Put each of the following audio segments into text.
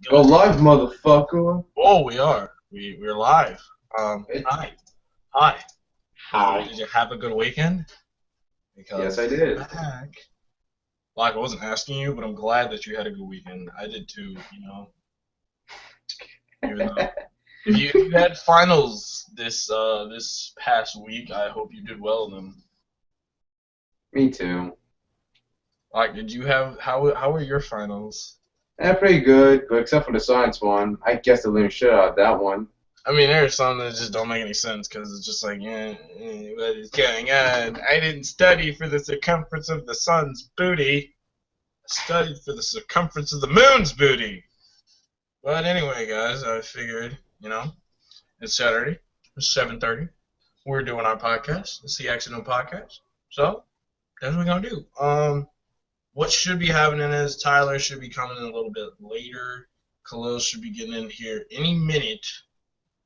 Go live, motherfucker. Oh, we are. We're live. Hi. Hi. Hi. Did you have a good weekend? Yes, I did. Back. Like, I wasn't asking you, but I'm glad that you had a good weekend. I did too, you know. Even though you had finals this past week, I hope you did well in them. Me too. Like, did you have how were your finals? Pretty good, but except for the science one. I guess the living shit out of that one. I mean, there's some that just don't make any sense because it's just like, what is going on? I didn't study for the circumference of the sun's booty. I studied for the circumference of the moon's booty. But anyway, guys, I figured, it's Saturday. It's 7:30. We're doing our podcast. It's the Accidental Podcast. So, that's what we're going to do. What should be happening is Tyler should be coming in a little bit later. Khalil should be getting in here any minute.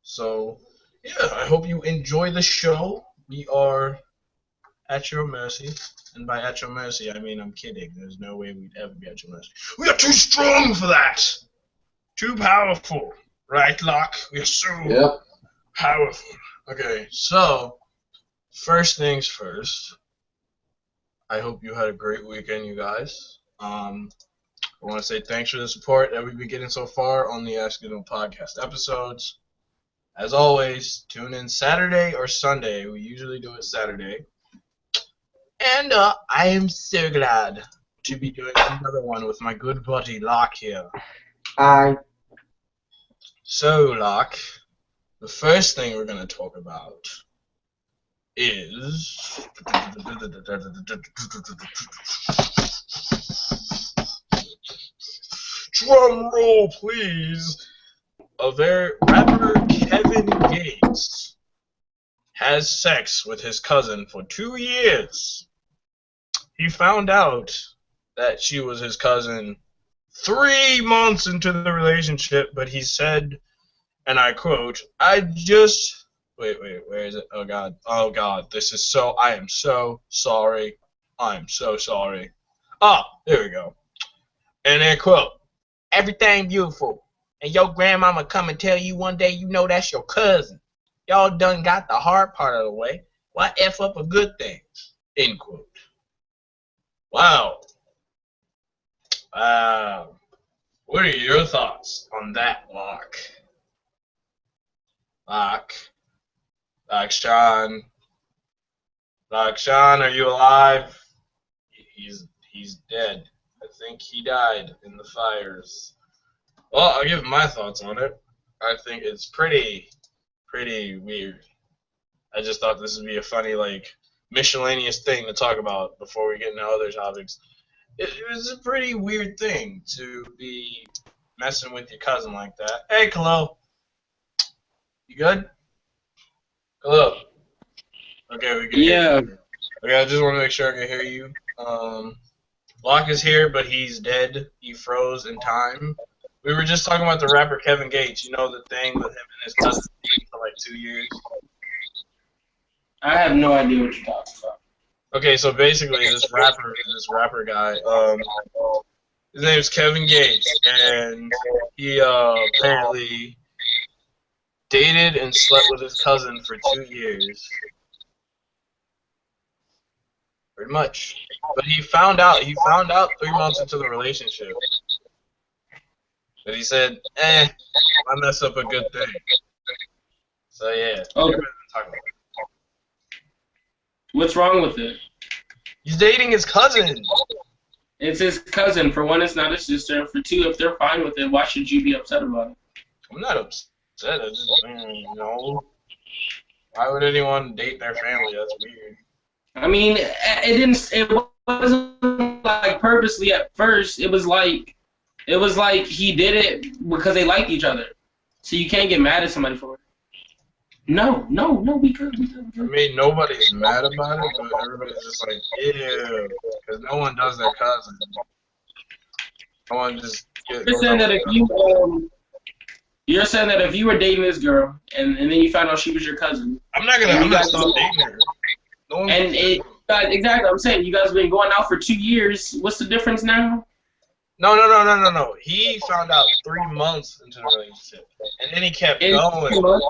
So, yeah, I hope you enjoy the show. We are at your mercy. And by at your mercy, I mean I'm kidding. There's no way we'd ever be at your mercy. We are too strong for that. Too powerful. Right, Locke? We are so powerful. Okay, so, first things first. I hope you had a great weekend, you guys. I want to say thanks for the support that we've been getting so far on the Ask It podcast episodes. As always, tune in Saturday or Sunday. We usually do it Saturday. And I am so glad to be doing another one with my good buddy Locke here. Hi. So, Locke, the first thing we're going to talk about is... Drum roll, please! Rapper Kevin Gates has sex with his cousin for 2 years. He found out that she was his cousin 3 months into the relationship, but he said, and I quote, wait, where is it? Oh God, I am so sorry. I'm so sorry. There we go. And I quote, everything beautiful. And your grandmama come and tell you one day you know that's your cousin. Y'all done got the hard part of the way. Why F up a good thing? End quote. Wow. What are your thoughts on that, Locke? Sean, are you alive? He's dead. I think he died in the fires. Well, I'll give my thoughts on it. I think it's pretty weird. I just thought this would be a funny, miscellaneous thing to talk about before we get into other topics. It was a pretty weird thing to be messing with your cousin like that. Hey, Khalil. You good? Khalil. Okay, we can hear you. Okay, I just want to make sure I can hear you. Locke is here, but he's dead. He froze in time. We were just talking about the rapper Kevin Gates. You know the thing with him and his cousin for 2 years? I have no idea what you're talking about. Okay, so basically this rapper guy, his name is Kevin Gates, and he apparently dated and slept with his cousin for 2 years. Pretty much. But he found out 3 months into the relationship. But he said, I messed up a good thing. So yeah. Okay. What's wrong with it? He's dating his cousin. It's his cousin. For one, it's not his sister. For two, if they're fine with it, why should you be upset about it? I'm not upset. I just, why would anyone date their family? That's weird. I mean, it wasn't like purposely at first. It was like he did it because they liked each other. So you can't get mad at somebody for it. No, we could. I mean, nobody's mad about it, but everybody's just like, ew, because no one does their cousin. No one just gets... You're saying that if you were dating this girl and then you found out she was your cousin. I'm not gonna stop dating her. No exactly, I'm saying you guys have been going out for 2 years. What's the difference now? No. He found out 3 months into the relationship, and then he kept In going. 2 months?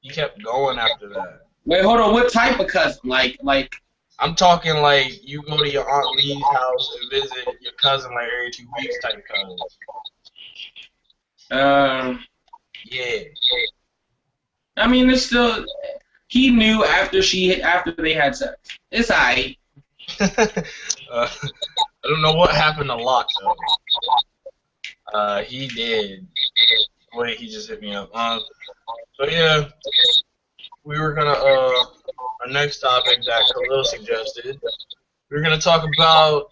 He kept going after that. Wait, hold on. What type of cousin? Like. I'm talking like you go to your Aunt Lee's house and visit your cousin like every 2 weeks type cousin. Yeah. I mean, it's still. He knew after they had sex. It's alright. I don't know what happened to Locke though. He did. Wait, he just hit me up. So yeah, we were gonna our next topic that Khalil suggested. We're gonna talk about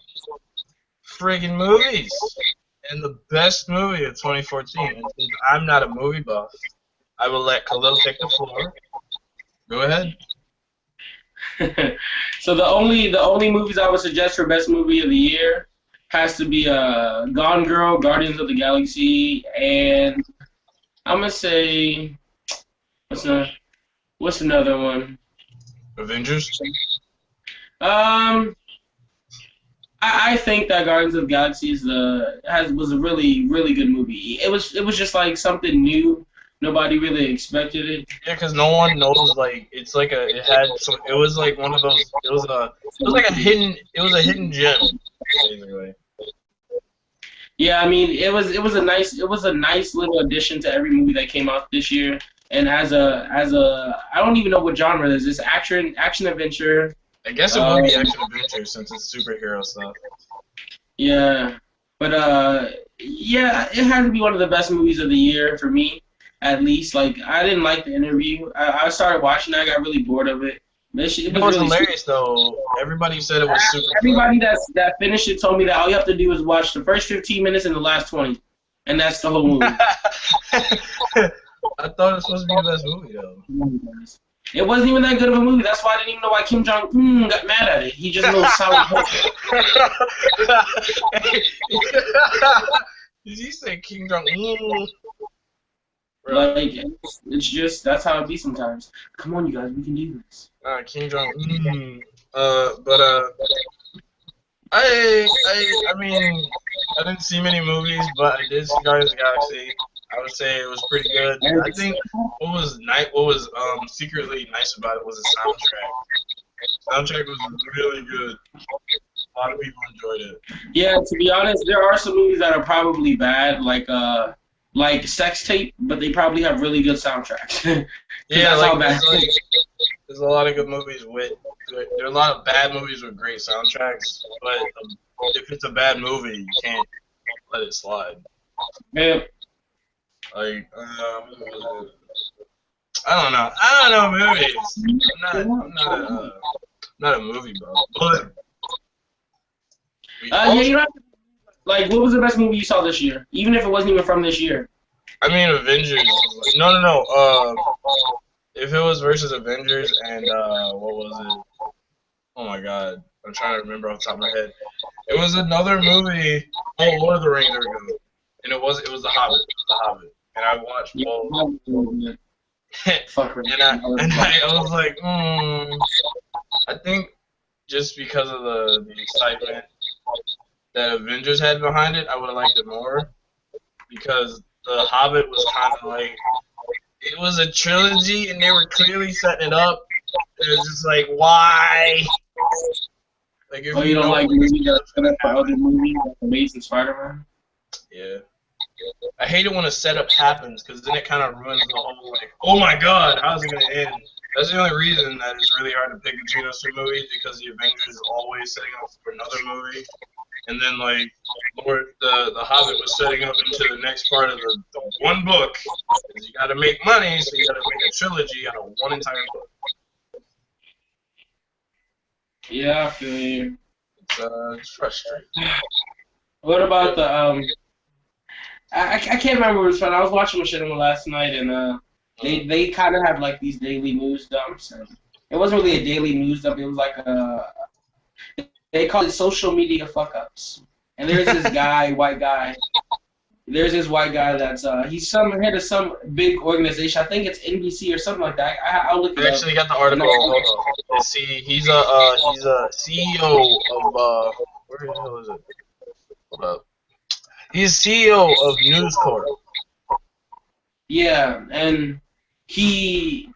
friggin' movies and the best movie of 2014. And since I'm not a movie buff, I will let Khalil take the floor. Go ahead. So the only movies I would suggest for best movie of the year has to be Gone Girl, Guardians of the Galaxy, and I'm gonna say what's another one? Avengers. I think that Guardians of the Galaxy was a really good movie. It was just like something new. Nobody really expected it. Yeah, because no one knows. Like, it was like one of those. It was like a hidden gem, basically. Yeah, I mean, it was a nice little addition to every movie that came out this year. And as a I don't even know what genre it is. It's action adventure. I guess it would be action adventure since it's superhero stuff. Yeah, but yeah, it had to be one of the best movies of the year for me, at least. Like, I didn't like the interview. I started watching it. I got really bored of it. It was really hilarious though. Everybody said it was super. Everybody that finished it told me that all you have to do is watch the first 15 minutes and the last 20, and that's the whole movie. I thought it was supposed to be the best movie though. It wasn't even that good of a movie. That's why I didn't even know why Kim Jong-un got mad at it. He just knows solid. Did you say Kim Jong-un? Like, it's just, that's how it be sometimes. Come on, you guys, we can do this. Kim Jong-un. I mean, I didn't see many movies, but I did see Guardians of the Galaxy. I would say it was pretty good. I think what was secretly nice about it was the soundtrack. Soundtrack was really good. A lot of people enjoyed it. Yeah, to be honest, there are some movies that are probably bad, like Sex Tape, but they probably have really good soundtracks. Yeah, there's a lot of good movies there are a lot of bad movies with great soundtracks, but if it's a bad movie, you can't let it slide. Yeah. Like, I don't know movies. I'm not a movie buff, but yeah, you know, like, what was the best movie you saw this year? Even if it wasn't even from this year. I mean, Avengers. No. If it was versus Avengers and what was it? Oh my God, I'm trying to remember off the top of my head. It was another movie. Oh, Lord of the Rings. There we go. And it was The Hobbit. The Hobbit. And I watched both. and I was like, I think just because of the excitement that Avengers had behind it, I would have liked it more. Because The Hobbit was kind of like, it was a trilogy, and they were clearly setting it up. It was just like, why? Like, if you don't like movies that's gonna follow the movie, like Amazing Spider-Man? Yeah. I hate it when a setup happens, because then it kind of ruins the whole, like, oh my God, how's it going to end? That's the only reason that it's really hard to pick between those two movies, because the Avengers is always setting up for another movie. And then, like, the Hobbit was setting up into the next part of the one book. Because you got to make money, so you got to make a trilogy out of one entire book. Yeah, I feel you. It's frustrating. What about the I can't remember what it was from. I was watching Machinima last night, and they kind of have like these daily news dumps. And it wasn't really a daily news dump. It was like they call it social media fuck ups. And there's this guy, white guy. There's this white guy that's he's head of some big organization. I think it's NBC or something like that. I'll look it up. I actually got the article. Hold on. Let's see. He's a CEO of Where the hell is it? Hold up. He's CEO of News Corp. Yeah, and he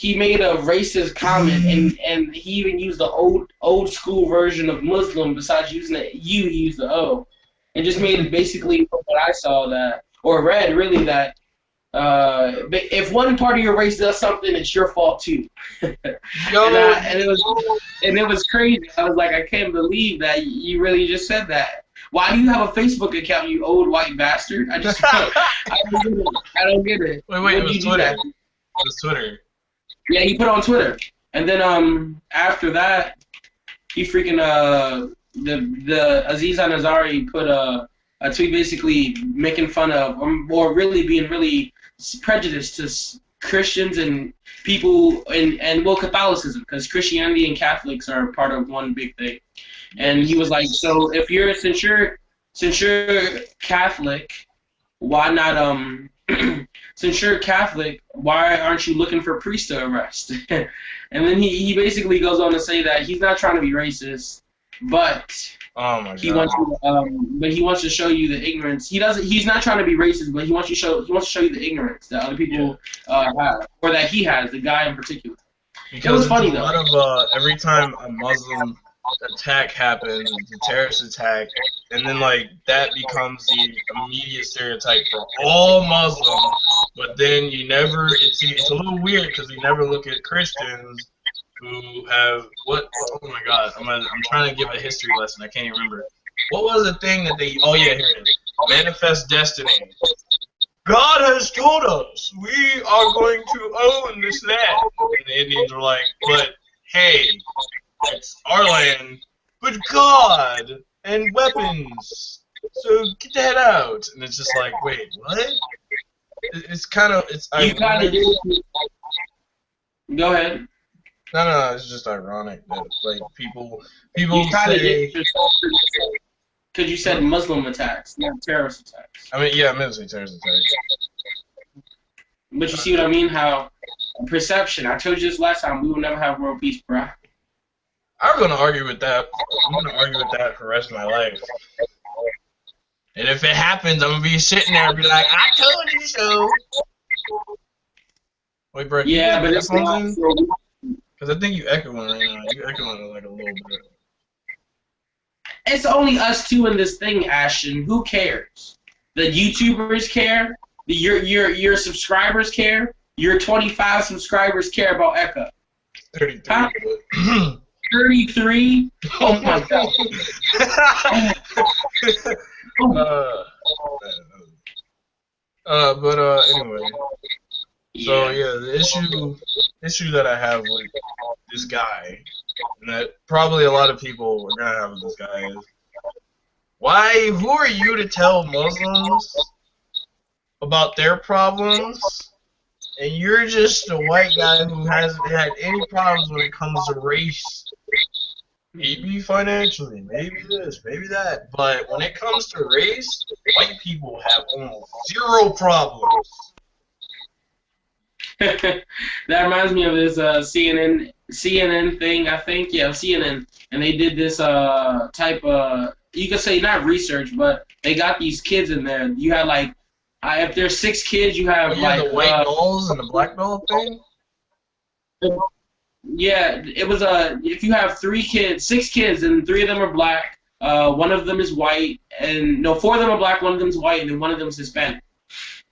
made a racist comment, and he even used the old school version of Muslim. Besides using the U, he used the O, and just made it basically what I saw that or read really that if one part of your race does something, it's your fault too. Yo, and it was crazy. I was like, I can't believe that you really just said that. Why do you have a Facebook account, you old white bastard? I don't get it. Wait, it was Twitter. It was Twitter. Yeah, he put it on Twitter, and then after that, he freaking the Aziz Ansari put a tweet basically making fun of or really being really prejudiced to Christians and people and Catholicism, because Christianity and Catholics are part of one big thing. And he was like, so if you're since you're Catholic, why not since you're Catholic, why aren't you looking for priests to arrest? And then he basically goes on to say that he's not trying to be racist, but he wants to show you the ignorance. He's not trying to be racist, but he wants to show you the ignorance that other people have, or that he has, the guy in particular. Because it was funny though. A lot of every time a Muslim attack happens, the terrorist attack, and then like that becomes the immediate stereotype for all Muslims. But then you never, it's a little weird because we never look at Christians who have what? Oh my God, I'm trying to give a history lesson. I can't even remember. What was the thing that they? Oh yeah, here it is. Manifest destiny. God has told us we are going to own this land. And the Indians were like, but hey, it's our land, but God and weapons. So get that out. And it's just like, wait, what? It's kind of You gotta go ahead. No, it's just ironic that like people say. Because you said Muslim attacks, not terrorist attacks. I mean, yeah, I meant to say terrorist attacks. But you see what I mean? How perception. I told you this last time. We will never have world peace, bro. I'm gonna argue with that. I'm gonna argue with that for the rest of my life. And if it happens, I'm gonna be sitting there and be like, I told you so. Wait, bro. Yeah, but it's not. Because I think you echoing right now. You echoing like a little bit. It's only us two in this thing, Ashton. Who cares? The YouTubers care. Your subscribers care. Your 25 subscribers care about Echo. 33. Huh? 33? Oh my God. Anyway. So yeah, the issue that I have with this guy, and that probably a lot of people are gonna have with this guy is, who are you to tell Muslims about their problems, and you're just a white guy who hasn't had any problems when it comes to race. Maybe financially, maybe this, maybe that, but when it comes to race, white people have almost zero problems. That reminds me of this CNN thing, I think. Yeah, CNN. And they did this type of, you could say not research, but they got these kids in there. You had like, if there's 6 kids, you have like the white dolls and the black doll thing. Yeah, it was if you have 6 kids, and 3 of them are black, one of them is white, and no, 4 of them are black, one of them is white, and then one of them is Hispanic.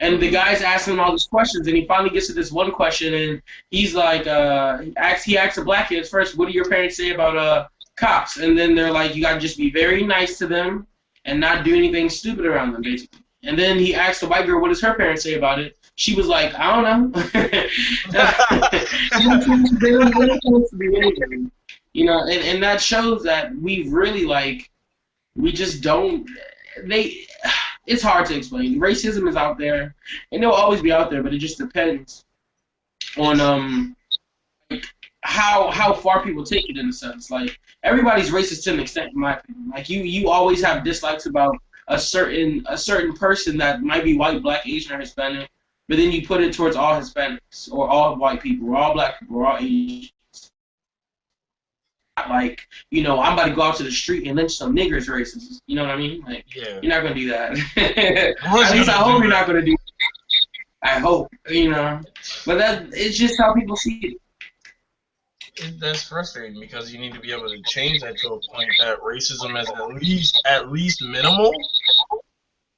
And the guy's asking him all these questions, and he finally gets to this one question, and he's like, he asks the black kids first, what do your parents say about cops? And then they're like, you gotta just be very nice to them and not do anything stupid around them, basically. And then he asked the white girl, what does her parents say about it? She was like, I don't know. You know, and that shows that we really we just don't. It's hard to explain. Racism is out there, and it'll always be out there, but it just depends on how far people take it, in a sense. Like, everybody's racist to an extent, in my opinion. Like, you always have dislikes about a certain person that might be white, black, Asian, or Hispanic, but then you put it towards all Hispanics, or all white people, or all black people, or all Asians. like, you know, I'm about to go out to the street and lynch some niggers racist. You know what I mean? Like, Yeah. you're not gonna do that. No At least I hope you're that. not gonna do. I hope, you know. But it's just how people see it. That's frustrating because you need to be able to change that to a point that racism is at least minimal.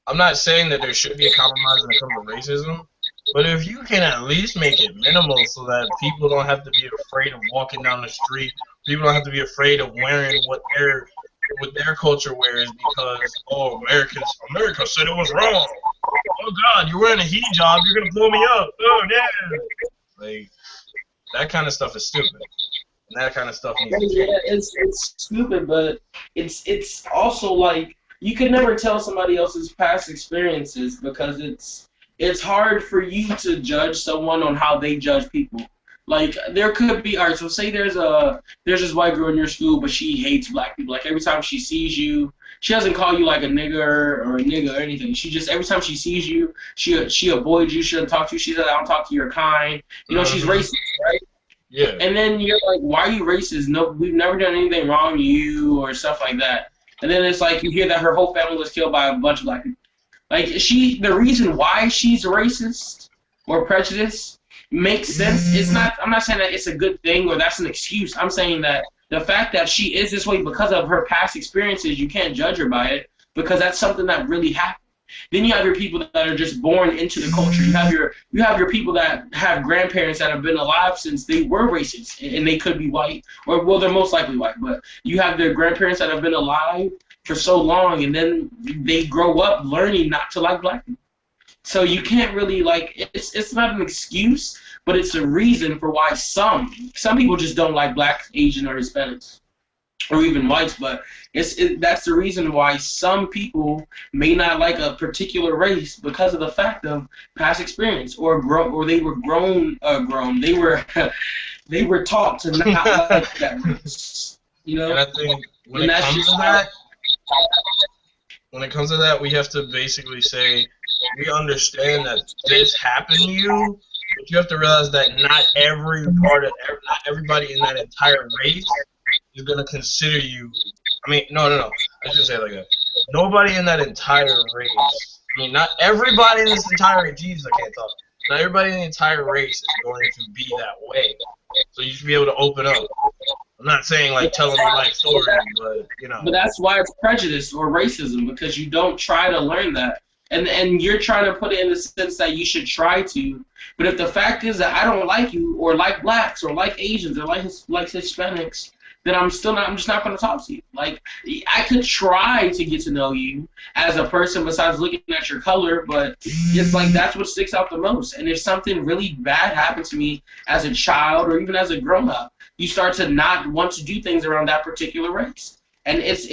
I'm not saying that there should be a compromise when it comes to racism, but if you can at least make it minimal so that people don't have to be afraid of walking down the street, people don't have to be afraid of wearing what their culture wears because America said it was wrong. Oh God, you're wearing a hijab, you're gonna blow me up. Oh yeah. Like that kind of stuff is stupid. And that kind of stuff needs to change. Yeah, it's stupid, but it's also like you can never tell somebody else's past experiences because it's hard for you to judge someone on how they judge people. Like there could be, alright, so say there's this white girl in your school, but she hates black people. Like every time she sees you, she doesn't call you like a nigger or a nigga or anything. She just every time she sees you, she avoids you. She doesn't talk to you. She says, "I don't talk to your kind." You know, she's racist, right? Yeah. And then you're like, "Why are you racist? No, we've never done anything wrong to you or stuff like that." And then it's like you hear that her whole family was killed by a bunch of black people. Like the reason why she's racist or prejudiced makes sense. It's not. I'm not saying that it's a good thing or that's an excuse. I'm saying that the fact that she is this way because of her past experiences, you can't judge her by it because that's something that really happened. Then you have your people that are just born into the culture. You have your people that have grandparents that have been alive since they were racist and they could be white, or well, they're most likely white. But you have their grandparents that have been alive for so long, and then they grow up learning not to like black people. So you can't really like it's not an excuse, but it's a reason for why some people just don't like black, Asian, or Hispanics, or even whites. But that's the reason why some people may not like a particular race because of the fact of past experience or they were they were taught to not like that race. You know, And I think when it comes to that, we have to basically say we understand that this happened to you, but you have to realize that not everybody in that entire race is gonna consider you. I mean, no. I shouldn't say it like that. Nobody in that entire race. I mean, not everybody in this entire race. Jesus, I can't talk. Not everybody in the entire race is going to be that way. So you should be able to open up. I'm not saying like telling your life story, but you know. But that's why it's prejudice or racism, because you don't try to learn that. And you're trying to put it in the sense that you should try to. But if the fact is that I don't like you or like blacks or like Asians or like Hispanics, then I'm just not going to talk to you. Like, I could try to get to know you as a person besides looking at your color, but it's like that's what sticks out the most. And if something really bad happened to me as a child or even as a grown-up, you start to not want to do things around that particular race. And it's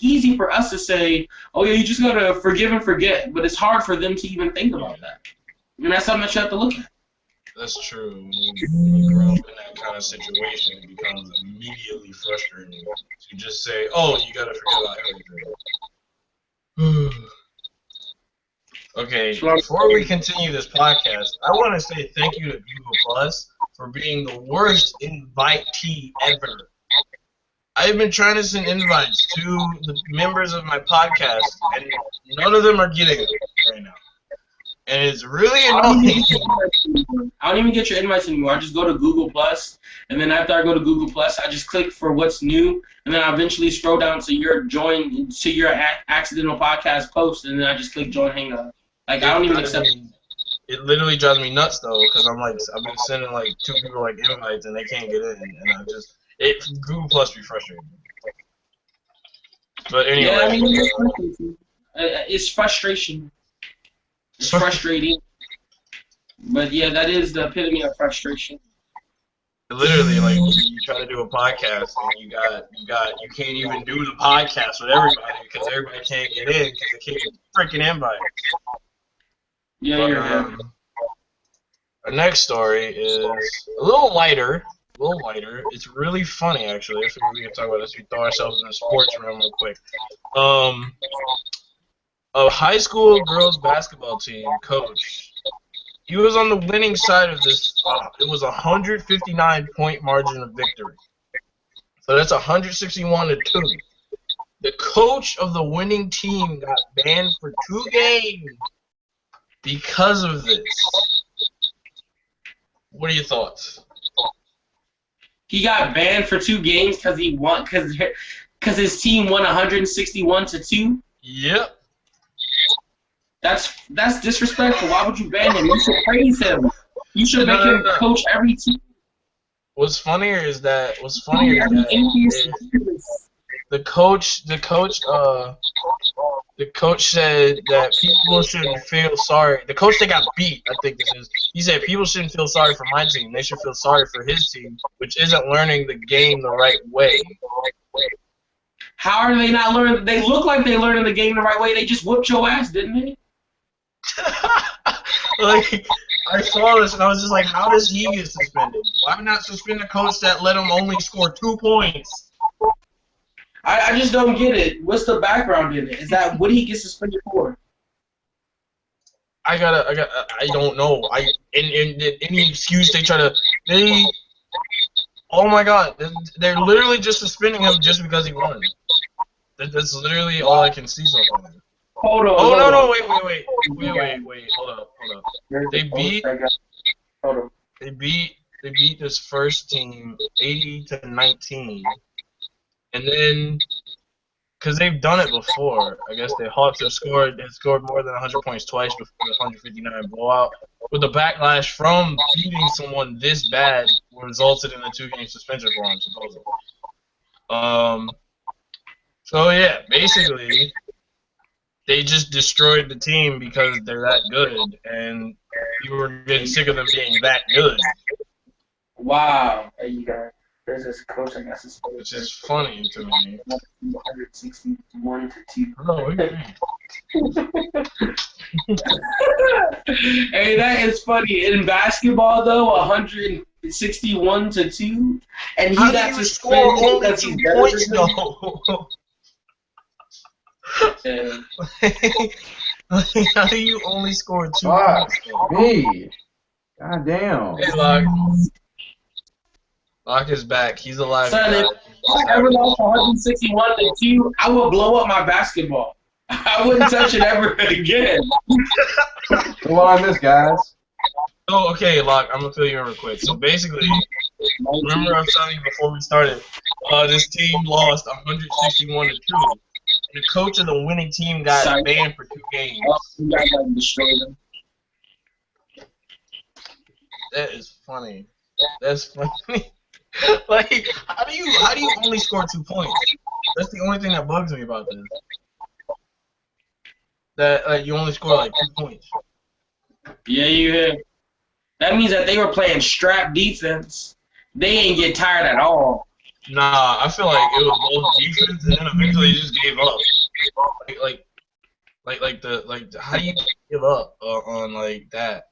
easy for us to say, oh yeah, you just gotta forgive and forget, but it's hard for them to even think about that. And that's something that you have to look at. That's true. When you grow up in that kind of situation, it becomes immediately frustrating to just say, oh, you gotta forget about everything. Okay, before we continue this podcast, I want to say thank you to Google Plus for being the worst invitee ever. I've been trying to send invites to the members of my podcast, and none of them are getting it right now. And it's really annoying. I don't even get your invites anymore. I just go to Google Plus, and then after I go to Google Plus, I just click for what's new, and then I eventually scroll down to your accidental podcast post, and then I just click join hangout. Like, I don't even accept it. It literally drives me nuts though, because I'm like, I've been sending like 2 people like invites, and they can't get in, and Google Plus be frustrating. But anyway, yeah, I mean, it's frustration. It's frustrating. But yeah, that is the epitome of frustration. Literally, like you try to do a podcast and you can't even do the podcast with everybody because everybody can't get in because they can't get freaking invites. Yeah, But, you're right. Our next story is a little lighter. It's really funny actually. I figured we can talk about this. We throw ourselves in the sports realm real quick. A high school girls basketball team coach. He was on the winning side of this. It was a 159-point margin of victory. It's So that's 161 to 2. The coach of the winning team got banned for 2 games because of this. What are your thoughts? He got banned for 2 games because he won because his team won 161 to 2. Yep. That's disrespectful. Why would you ban him? You should praise him. You should make him coach every team. What's funnier is that the coach said that people shouldn't feel sorry. The coach that got beat, I think this is, he said people shouldn't feel sorry for my team. They should feel sorry for his team, which isn't learning the game the right way. How are they not learning? They look like they're learning the game the right way. They just whooped your ass, didn't they? Like, I saw this and I was just like, how does he get suspended? Why not suspend a coach that let him only score 2 points? I just don't get it. What's the background in it? Is that what he gets suspended for? I don't know. Any excuse they try to, oh my god, they're literally just suspending him just because he won. That's literally all I can see so far. Hold on. Oh no, wait, hold up. They beat this first team 80 to 19, and then because they've done it before, I guess the Hawks have scored more than 100 points twice before the 159 blowout. With the backlash from beating someone this bad resulted in a 2-game suspension for him, supposedly. So yeah, basically, they just destroyed the team because they're that good, and you were getting sick of them being that good. Wow. There you go. There's this coach I got suspended. Which is funny to me. 161 to 2. Oh, okay. Hey, that is funny. In basketball, though, 161 to 2, and he got to score only 2 points, though. How do you only score 2 points? Me. God damn. Hey, Locke. Locke is back. He's alive. Son, if I ever lost 161 to 2, I would blow up my basketball. I wouldn't touch it ever again. So what I missed, guys? Oh, okay, Locke. I'm gonna fill you in real quick. So basically, remember I was telling you before we started, this team lost 161 to 2. The coach of the winning team got banned for 2 games. That is funny. That's funny. Like, how do you only score 2 points? That's the only thing that bugs me about this. That you only score like 2 points. Yeah, you hear. That means that they were playing strap defense. They ain't get tired at all. Nah, I feel like it was both defense, and then eventually they just gave up. Like how do you give up on like that?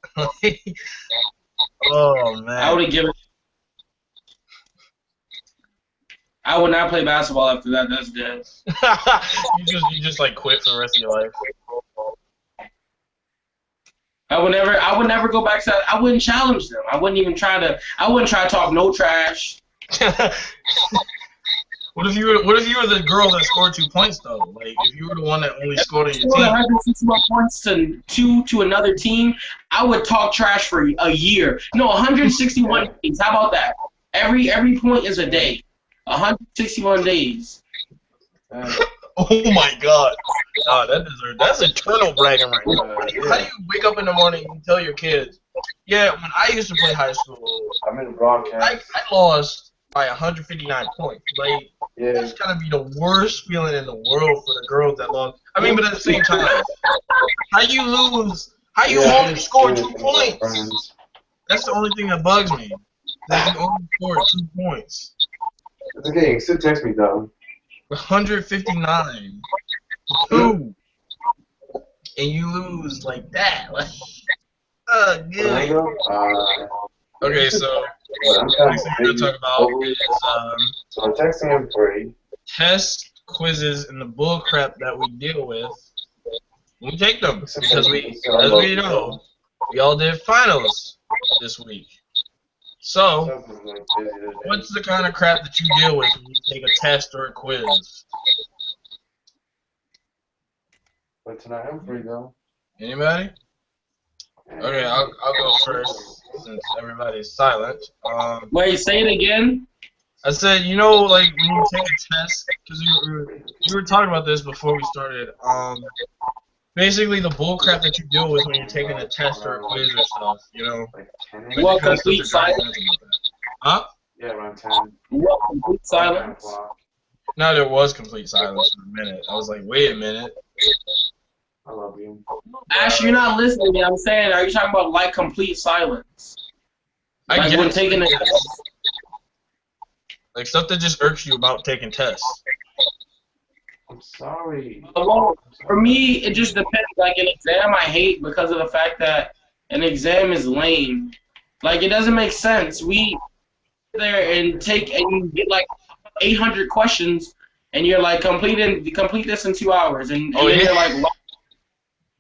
Oh man. I would have given. I would not play basketball after that. That's dead. you just like quit for the rest of your life. I would never go back to that. I wouldn't challenge them. I wouldn't try to talk no trash. What if you were the girl that scored 2 points though? Like if you were the one that only scored on your team. 161 points to another team, I would talk trash for a year. No, 161 days. How about that? Every point is a day. 161 days. Oh my God! That's eternal bragging right now. How do you wake up in the morning and tell your kids, yeah, when I used to play high school, I'm in broadcast. I lost by 159 points. Like, Yeah. that's gotta be the worst feeling in the world for the girls that lost. I mean, but at the same time, how you lose? How you only score 2 points? That's the only thing that bugs me. That you only scored 2 points. It's okay. You can still text me though. 159 to 2, and you lose like that. Like, good. Okay, so next thing we're gonna talk about is So I'm texting him free. test quizzes and the bull crap that we deal with. We take them because as we know, we all did finals this week. So, what's the kind of crap that you deal with when you take a test or a quiz? But tonight I'm free though. Anybody? Okay, I'll go first since everybody's silent. Wait, say it again. I said, you know, like when you take a test, because you were talking about this before we started. Basically the bull crap that you deal with when you're taking a test or a quiz or stuff, you know. Like What the kind of stuff complete that drives you silence? nuts about that. Huh? Yeah, around 10. What complete silence? No, there was complete silence for a minute. I was like, wait a minute. I love you. Ash, you're not listening to me. I'm saying, are you talking about like complete silence? Like when taking a test? Like stuff that just irks you about taking tests. I'm sorry. Well, for me, it just depends. Like an exam, I hate because of the fact that an exam is lame. Like it doesn't make sense. We sit there and you get like 800 questions, and you're like complete this in 2 hours, and then you're like,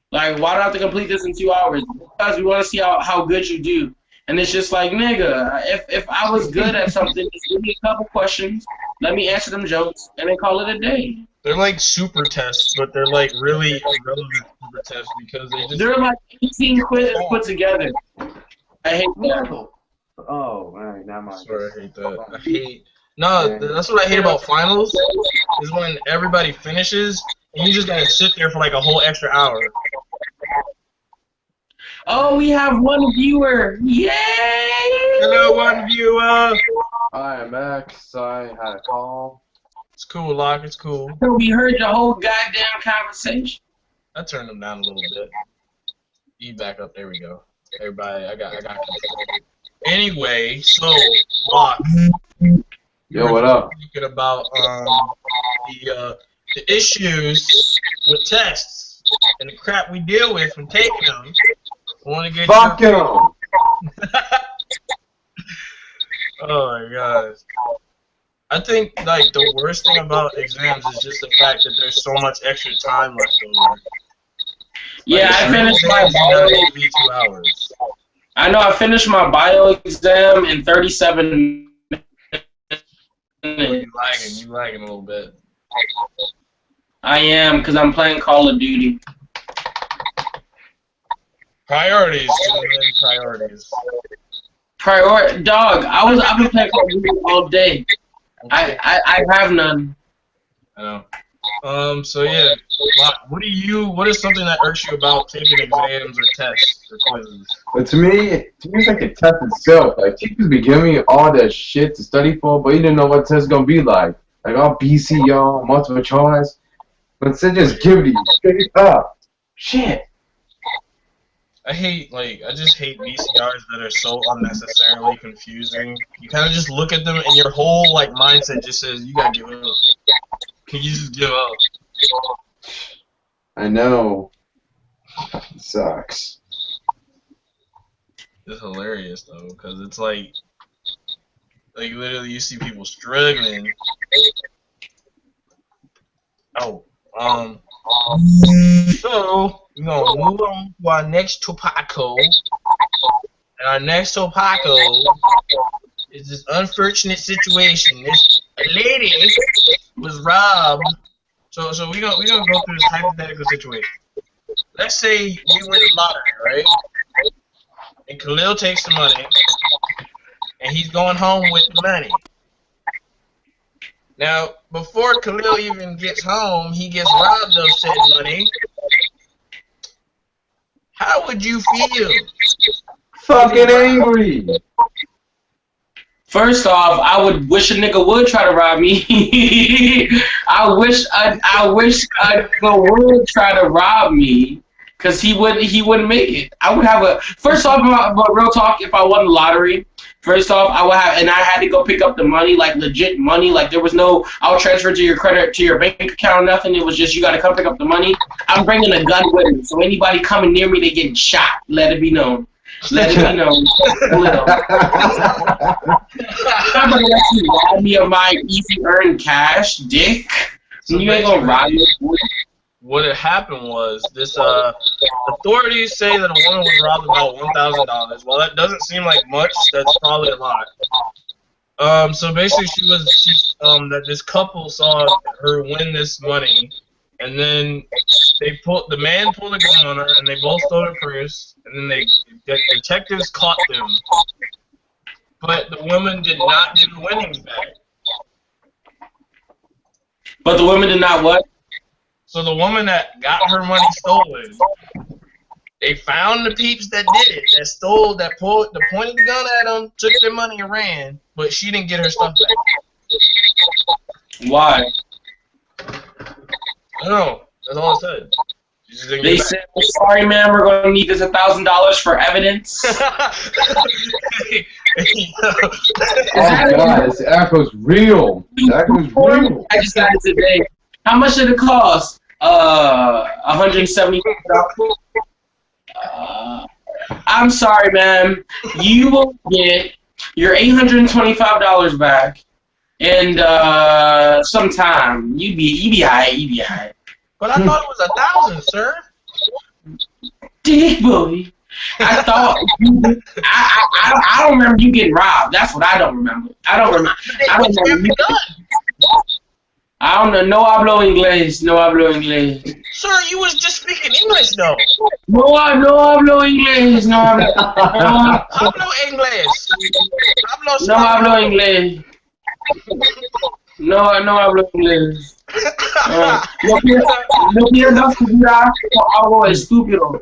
why do I have to complete this in 2 hours? Because we want to see how good you do. And it's just like, nigga, if I was good at something, just give me a couple questions, let me answer them jokes, and then call it a day. They're like super tests, but they're like really irrelevant super tests because they're like 18 quizzes put together. I hate that. Oh, man, never mind. Sorry, I hate that. That's what I hate about finals, is when everybody finishes, and you just gotta sit there for like a whole extra hour. Oh, we have one viewer. Yay! Hello, one viewer. Hi, Max. I had a call. It's cool, Locke. It's cool. We heard the whole goddamn conversation. I turned them down a little bit. You back up. There we go. Everybody, I got control. Anyway, so Locke. Yo, what up? Thinking about the issues with tests and the crap we deal with when taking them. I want to get Fuck him! Oh my god. I think like the worst thing about exams is just the fact that there's so much extra time left over. Yeah, I finished my bio. 2 hours. I know I finished my bio exam in 37 minutes. You lagging a little bit. I am, because I'm playing Call of Duty. Priorities, gentlemen, priorities. Dog, I've been playing Call of Duty all day. Okay. I have none. I know. So yeah, what is something that irks you about taking exams or tests or quizzes? But to me, it's like the test itself. Like, teachers be giving me all that shit to study for, but you didn't know what the test is gonna be like. Like, all BCO, multiple choice. But instead, just give it to you straight up. Shit. I just hate VCRs that are so unnecessarily confusing. You kind of just look at them and your whole, like, mindset just says, you gotta give up. Can you just give up? I know. It sucks. It's hilarious, though, because it's like literally you see people struggling. Oh, so, we're going to move on to our next topico. And our next topico is this unfortunate situation. This lady was robbed. So we're gonna go through this hypothetical situation. Let's say we win the lottery, right? And Khalil takes the money, and he's going home with the money. Now, before Khalil even gets home, he gets robbed of said money. How would you feel? Fucking angry. First off, I would wish a nigga would try to rob me. I wish a nigga would try to rob me, cause he wouldn't make it. I would have a first off, but real talk. If I won the lottery, first off, I would have, and I had to go pick up the money, like legit money. Like there was no, I'll transfer to your bank account or nothing. It was just you got to come pick up the money. I'm bringing a gun with me, so anybody coming near me, they getting shot. Let it be known. Let it be known. I'm gonna let you rob me of my easy earned cash, dick. So you ain't gonna rob me. what had happened was this. Authorities say that a woman was robbed about $1,000. Well, that doesn't seem like much. That's probably a lot. So basically, that this couple saw her win this money, and then the man pulled a gun on her, and they both stole her purse, and then the detectives caught them, but the woman did not give the winnings back. But the woman did not what? So the woman that got her money stolen, they found the peeps that did it, that pointed the gun at them, took their money and ran, but she didn't get her stuff back. Why? I don't know. That's all it said. They said, "Sorry, ma'am, we're going to need this $1,000 for evidence." Oh God, this echo's real. The echo's real. I just got it today. How much did it cost? $175. I'm sorry, ma'am. You will get your $825 back, and sometime you be alright. But I thought it was 1,000, sir. Dick boy. I thought I don't remember you getting robbed. That's what I don't remember. I don't remember you. I don't know. No hablo inglés. No hablo inglés. Sir, you was just speaking English, though. No hablo inglés. No hablo inglés. No hablo inglés. No hablo inglés. No pierdas tu vida por algo estúpido.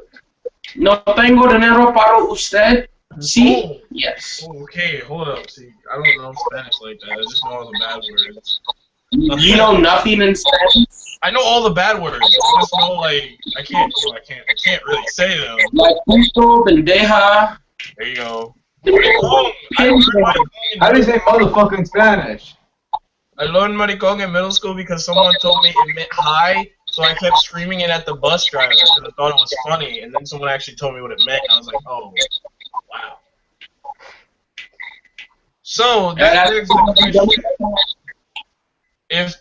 No tengo dinero para usted. Sí? Yes. Oh, okay, hold up. See, I don't know Spanish like that. I just know all the bad words. You know nothing in Spanish? I know all the bad words. I just know, like, I can't really say them. Like puto, pendeja. There you go. How do you say motherfucking Spanish? I learned maricón in middle school because someone told me it meant hi, so I kept screaming it at the bus driver because I thought it was funny, and then someone actually told me what it meant, and I was like, oh, wow. So, that begs the question. If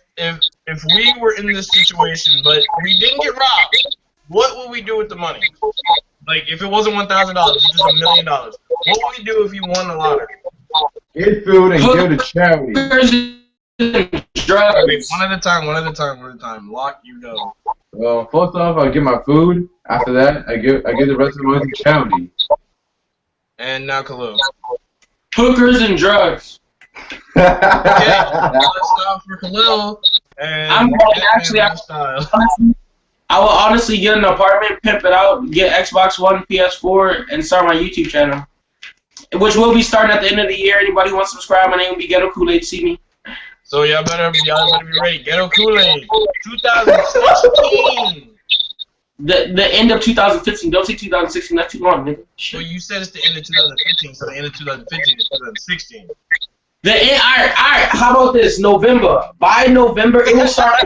we were in this situation, but we didn't get robbed, what would we do with the money? Like, if it wasn't $1,000, it's just $1 million. What would we do if you won the lottery? Get food and give it to charity. Drugs. Wait, one at a time. Lock, you go. Well, first off, I get my food. After that, I give the rest of the money to charity. And now Khalil. Hookers and drugs. Okay, let's stop for Khalil. And I will honestly get an apartment, pimp it out, get Xbox One, PS4, and start my YouTube channel, which will be starting at the end of the year. Anybody who wants to subscribe, my name will be Ghetto Kool-Aid. See me. So y'all better be ready. Ghetto Kool-Aid, 2016. The end of 2015. Don't say 2016. That's too long, nigga. So you said it's the end of 2015. So the end of 2015 is 2016. All right. How about this? November. By November, it will start.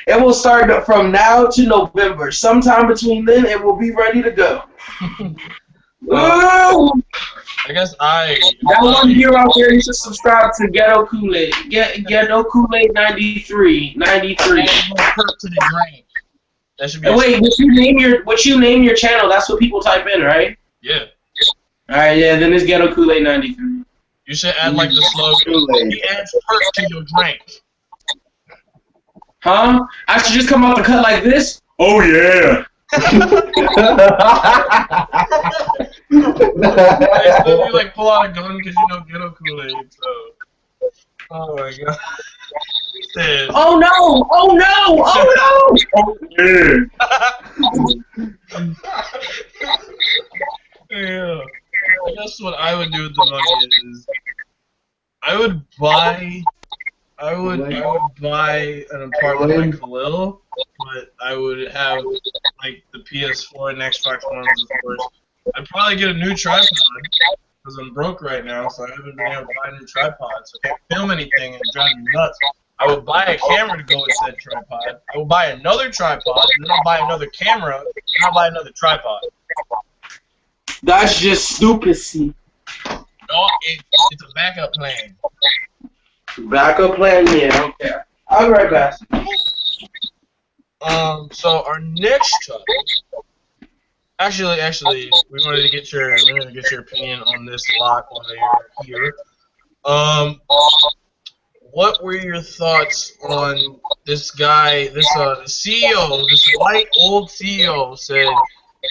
It will start from now to November. Sometime between then, it will be ready to go. I guess that one here out there, you should subscribe to Ghetto Kool-Aid. Ghetto Kool-Aid 93. To the drink. That should be. Wait, what you name your channel? That's what people type in, right? Yeah. All right, yeah. Then it's Ghetto Kool-Aid 93. You should add like the slogan. He adds perk to your drink. Huh? I should just come out the cut like this? Oh yeah. So you like pull out a gun because you know Ghetto Kool-Aid. So. Oh my god. Oh no! Oh no! Oh no! Yeah. I guess what I would do with the money is I would buy an apartment like Khalil, but I would have like the PS4 and Xbox One, of course. I'd probably get a new tripod because I'm broke right now, so I haven't been able to buy a new tripod, so I can't film anything and it drives me nuts. I would buy a camera to go with said tripod. I would buy another tripod, and then I'll buy another camera, and I'll buy another tripod. That's just stupidity. No, it's a backup plan. Backup plan, yeah, okay. I'll be right back. So our next topic. Actually, we wanted to get your opinion on this lot while you're here. What were your thoughts on this guy, this CEO, this white old CEO said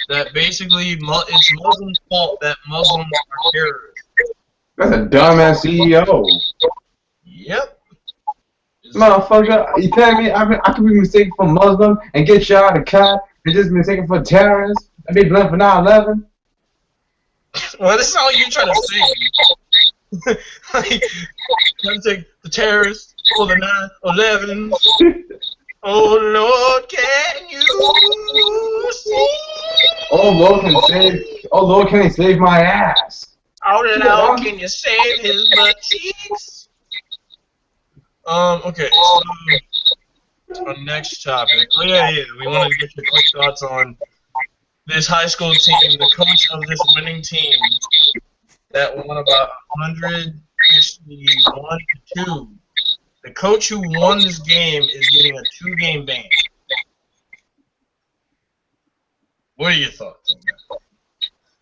that basically it's Muslims' fault that Muslims are terrorists? That's a dumbass CEO. Yep. Motherfucker, you telling me I could be mistaken for Muslim and get shot a cut and just be mistaken for terrorists and be blamed for 9/11? Well, this is all you're trying to say. Like, trying to take the terrorists for the 9/11. Oh Lord, can you see? Oh Lord, can he save my ass? Oh Lord, can you save his butt cheeks? Okay, so our next topic. Oh yeah, we wanted to get your quick thoughts on this high school team, the coach of this winning team that won about 161 to 2. The coach who won this game is getting a 2-game ban. What are your thoughts on that?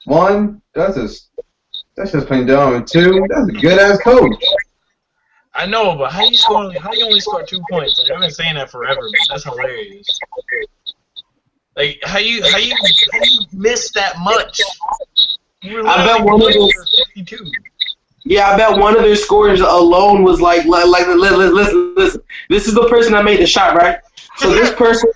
One, that's just plain dumb. And two, that's a good ass coach. I know, but how you only score 2 points? Like, I've been saying that forever, but that's hilarious. Like how you miss that much? I bet one of those. 52. Yeah, I bet one of their scores alone was like listen. This is the person that made the shot, right? So this person.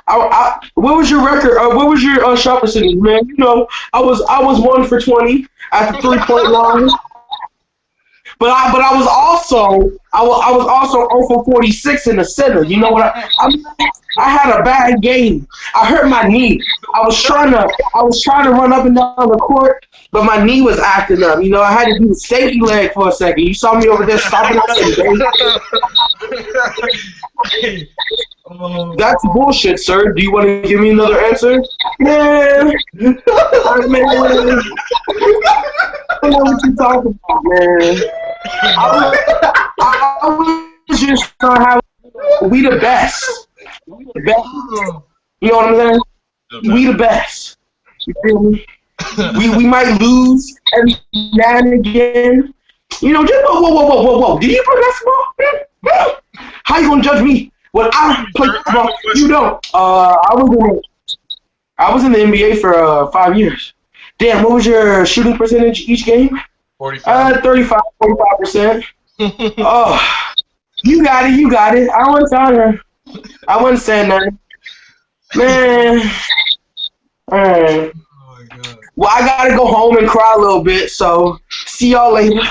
What was your record? What was your shot percentage, man? You know, I was 1 for 20 at the 3-point line. But I was also 0 for 46 in the center. You know what? I had a bad game. I hurt my knee. I was trying to run up and down the court, but my knee was acting up. You know, I had to do the safety leg for a second. You saw me over there stopping up. That's bullshit, sir. Do you want to give me another answer? Man. I don't know what you talking about, man. I was just trying to have we the best. The best. You know what I'm saying? We the best. You feel me? we might lose every now and again. You know, just whoa. Did you play basketball? How you gonna judge me when I play basketball? You don't. I was in the NBA for 5 years. Damn, what was your shooting percentage each game? 45. 45%. Oh, you got it. I wasn't telling her. I wasn't saying nothing. Man. Alright. Oh my God. Well, I gotta go home and cry a little bit, so see y'all later.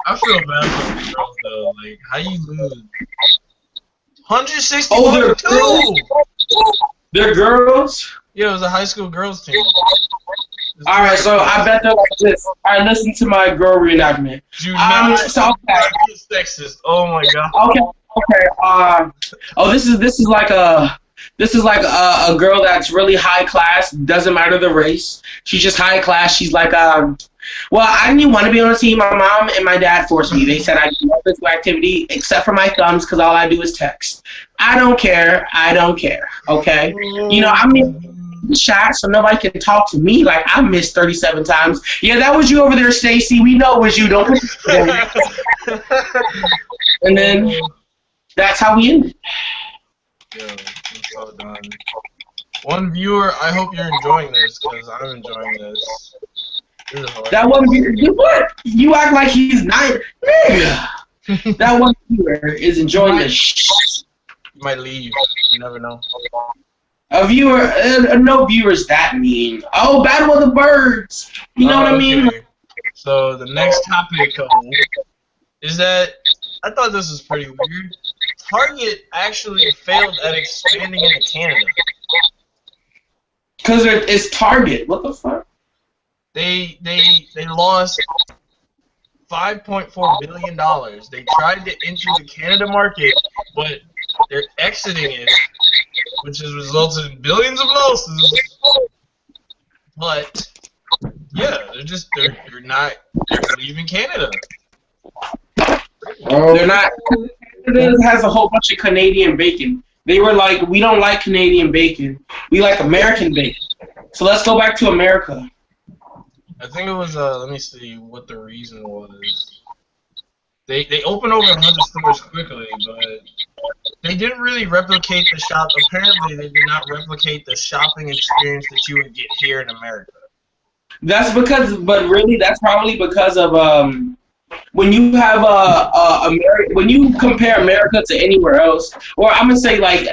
I feel bad for the girls though. Like, how you lose? 161 Oh, too. they're girls? Yeah, it was a high school girls team. Alright, so I bet they're like this. Alright, listen to my girl reenactment. Do not So, be sexist. Oh my God. Okay. This is like a girl that's really high class. Doesn't matter the race. She's just high class. She's like well, I didn't want to be on the team. My mom and my dad forced me. They said I do no physical activity except for my thumbs because all I do is text. I don't care. Okay. You know, I'm in shot so nobody can talk to me. Like I missed 37 times. Yeah, that was you over there, Stacy. We know it was you. Don't put it And then that's how we ended. Yo, I'm so done. One viewer, I hope you're enjoying this because I'm enjoying this. That one viewer, what? You act like he's not. Nigga. That one viewer is enjoying this. You might leave. You never know. A viewer, no viewers that mean. Oh, Battle of the Birds. You know what I mean? Okay. So the next topic is that I thought this was pretty weird. Target actually failed at expanding into Canada. Because it's Target. What the fuck? They lost $5.4 billion. They tried to enter the Canada market, but they're exiting it, which has resulted in billions of losses. But yeah, they're not leaving Canada. They're not. Canada has a whole bunch of Canadian bacon. They were like, we don't like Canadian bacon. We like American bacon. So let's go back to America. I think it was, let me see what the reason was. They opened over 100 stores quickly, but they didn't really replicate the shop. Apparently, they did not replicate the shopping experience that you would get here in America. That's because, but really, that's probably because of when you have when you compare America to anywhere else, or I'm gonna say like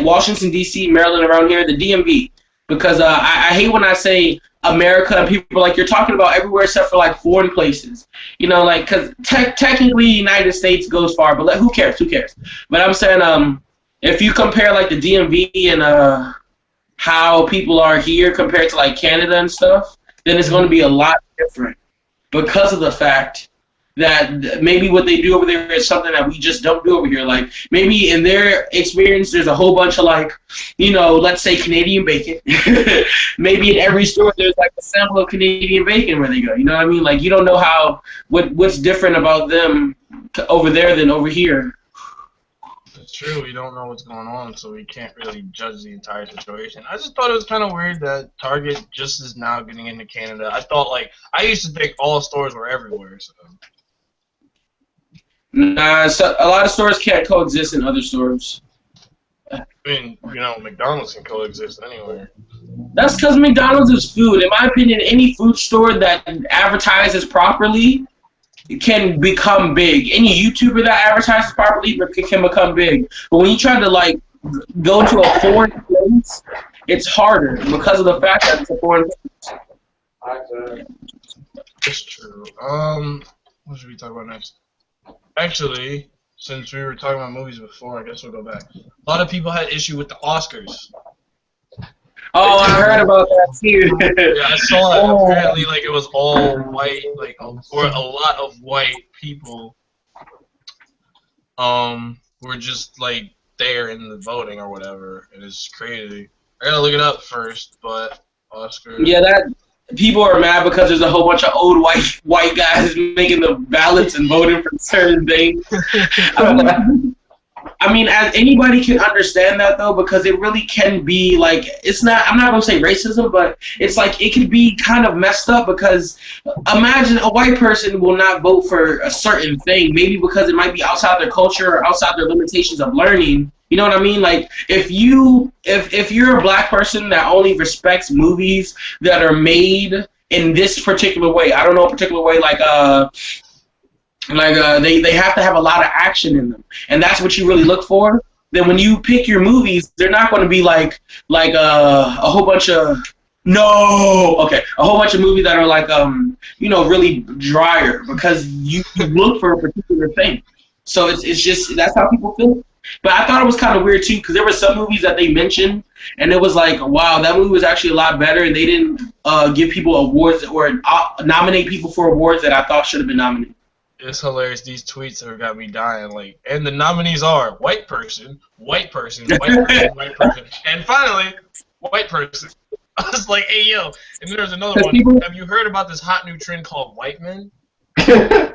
Washington D.C., Maryland, around here, the DMV, because I hate when I say America and people are like, you're talking about everywhere except for like foreign places, you know, like because technically United States goes far, but who cares? Who cares? But I'm saying if you compare like the DMV and how people are here compared to like Canada and stuff, then it's going to be a lot different because of the fact that maybe what they do over there is something that we just don't do over here. Like maybe in their experience, there's a whole bunch of like, you know, let's say Canadian bacon. Maybe in every store there's like a sample of Canadian bacon where they go. You know what I mean? Like you don't know what's different about them over there than over here. It's true. We don't know what's going on, so we can't really judge the entire situation. I just thought it was kind of weird that Target just is now getting into Canada. I used to think all stores were everywhere. So. Nah, so a lot of stores can't coexist in other stores. I mean, you know, McDonald's can coexist anywhere. That's because McDonald's is food. In my opinion, any food store that advertises properly can become big. Any YouTuber that advertises properly can become big. But when you try to like go to a foreign place, it's harder because of the fact that it's a foreign place. That's true. What should we talk about next? Actually, since we were talking about movies before, I guess we'll go back. A lot of people had issue with the Oscars. Oh, I heard about that too. Yeah, I saw it. Apparently, like it was all white, like or a lot of white people, were just like there in the voting or whatever, and it's crazy. I gotta look it up first, but Oscars. Yeah, that people are mad because there's a whole bunch of old white guys making the ballots and voting for certain things. I mean, as anybody can understand that though, because it really can be like, it's not, I'm not going to say racism, but it's like, it could be kind of messed up because imagine a white person will not vote for a certain thing, maybe because it might be outside their culture or outside their limitations of learning. You know what I mean? Like, if you're a black person that only respects movies that are made in this particular way, I don't know a particular way, they have to have a lot of action in them, and that's what you really look for. Then when you pick your movies, they're not going to be like a whole bunch of a whole bunch of movies that are like really drier because you look for a particular thing. So it's just that's how people feel. But I thought it was kind of weird too because there were some movies that they mentioned, and it was like, wow, that movie was actually a lot better, and they didn't give people awards or nominate people for awards that I thought should have been nominated. It's hilarious. These tweets have got me dying. Like, and the nominees are white person, white person, white person, white person, and finally, white person. I was like, hey yo. And then there's another one. Have you heard about this hot new trend called white men? Nigga.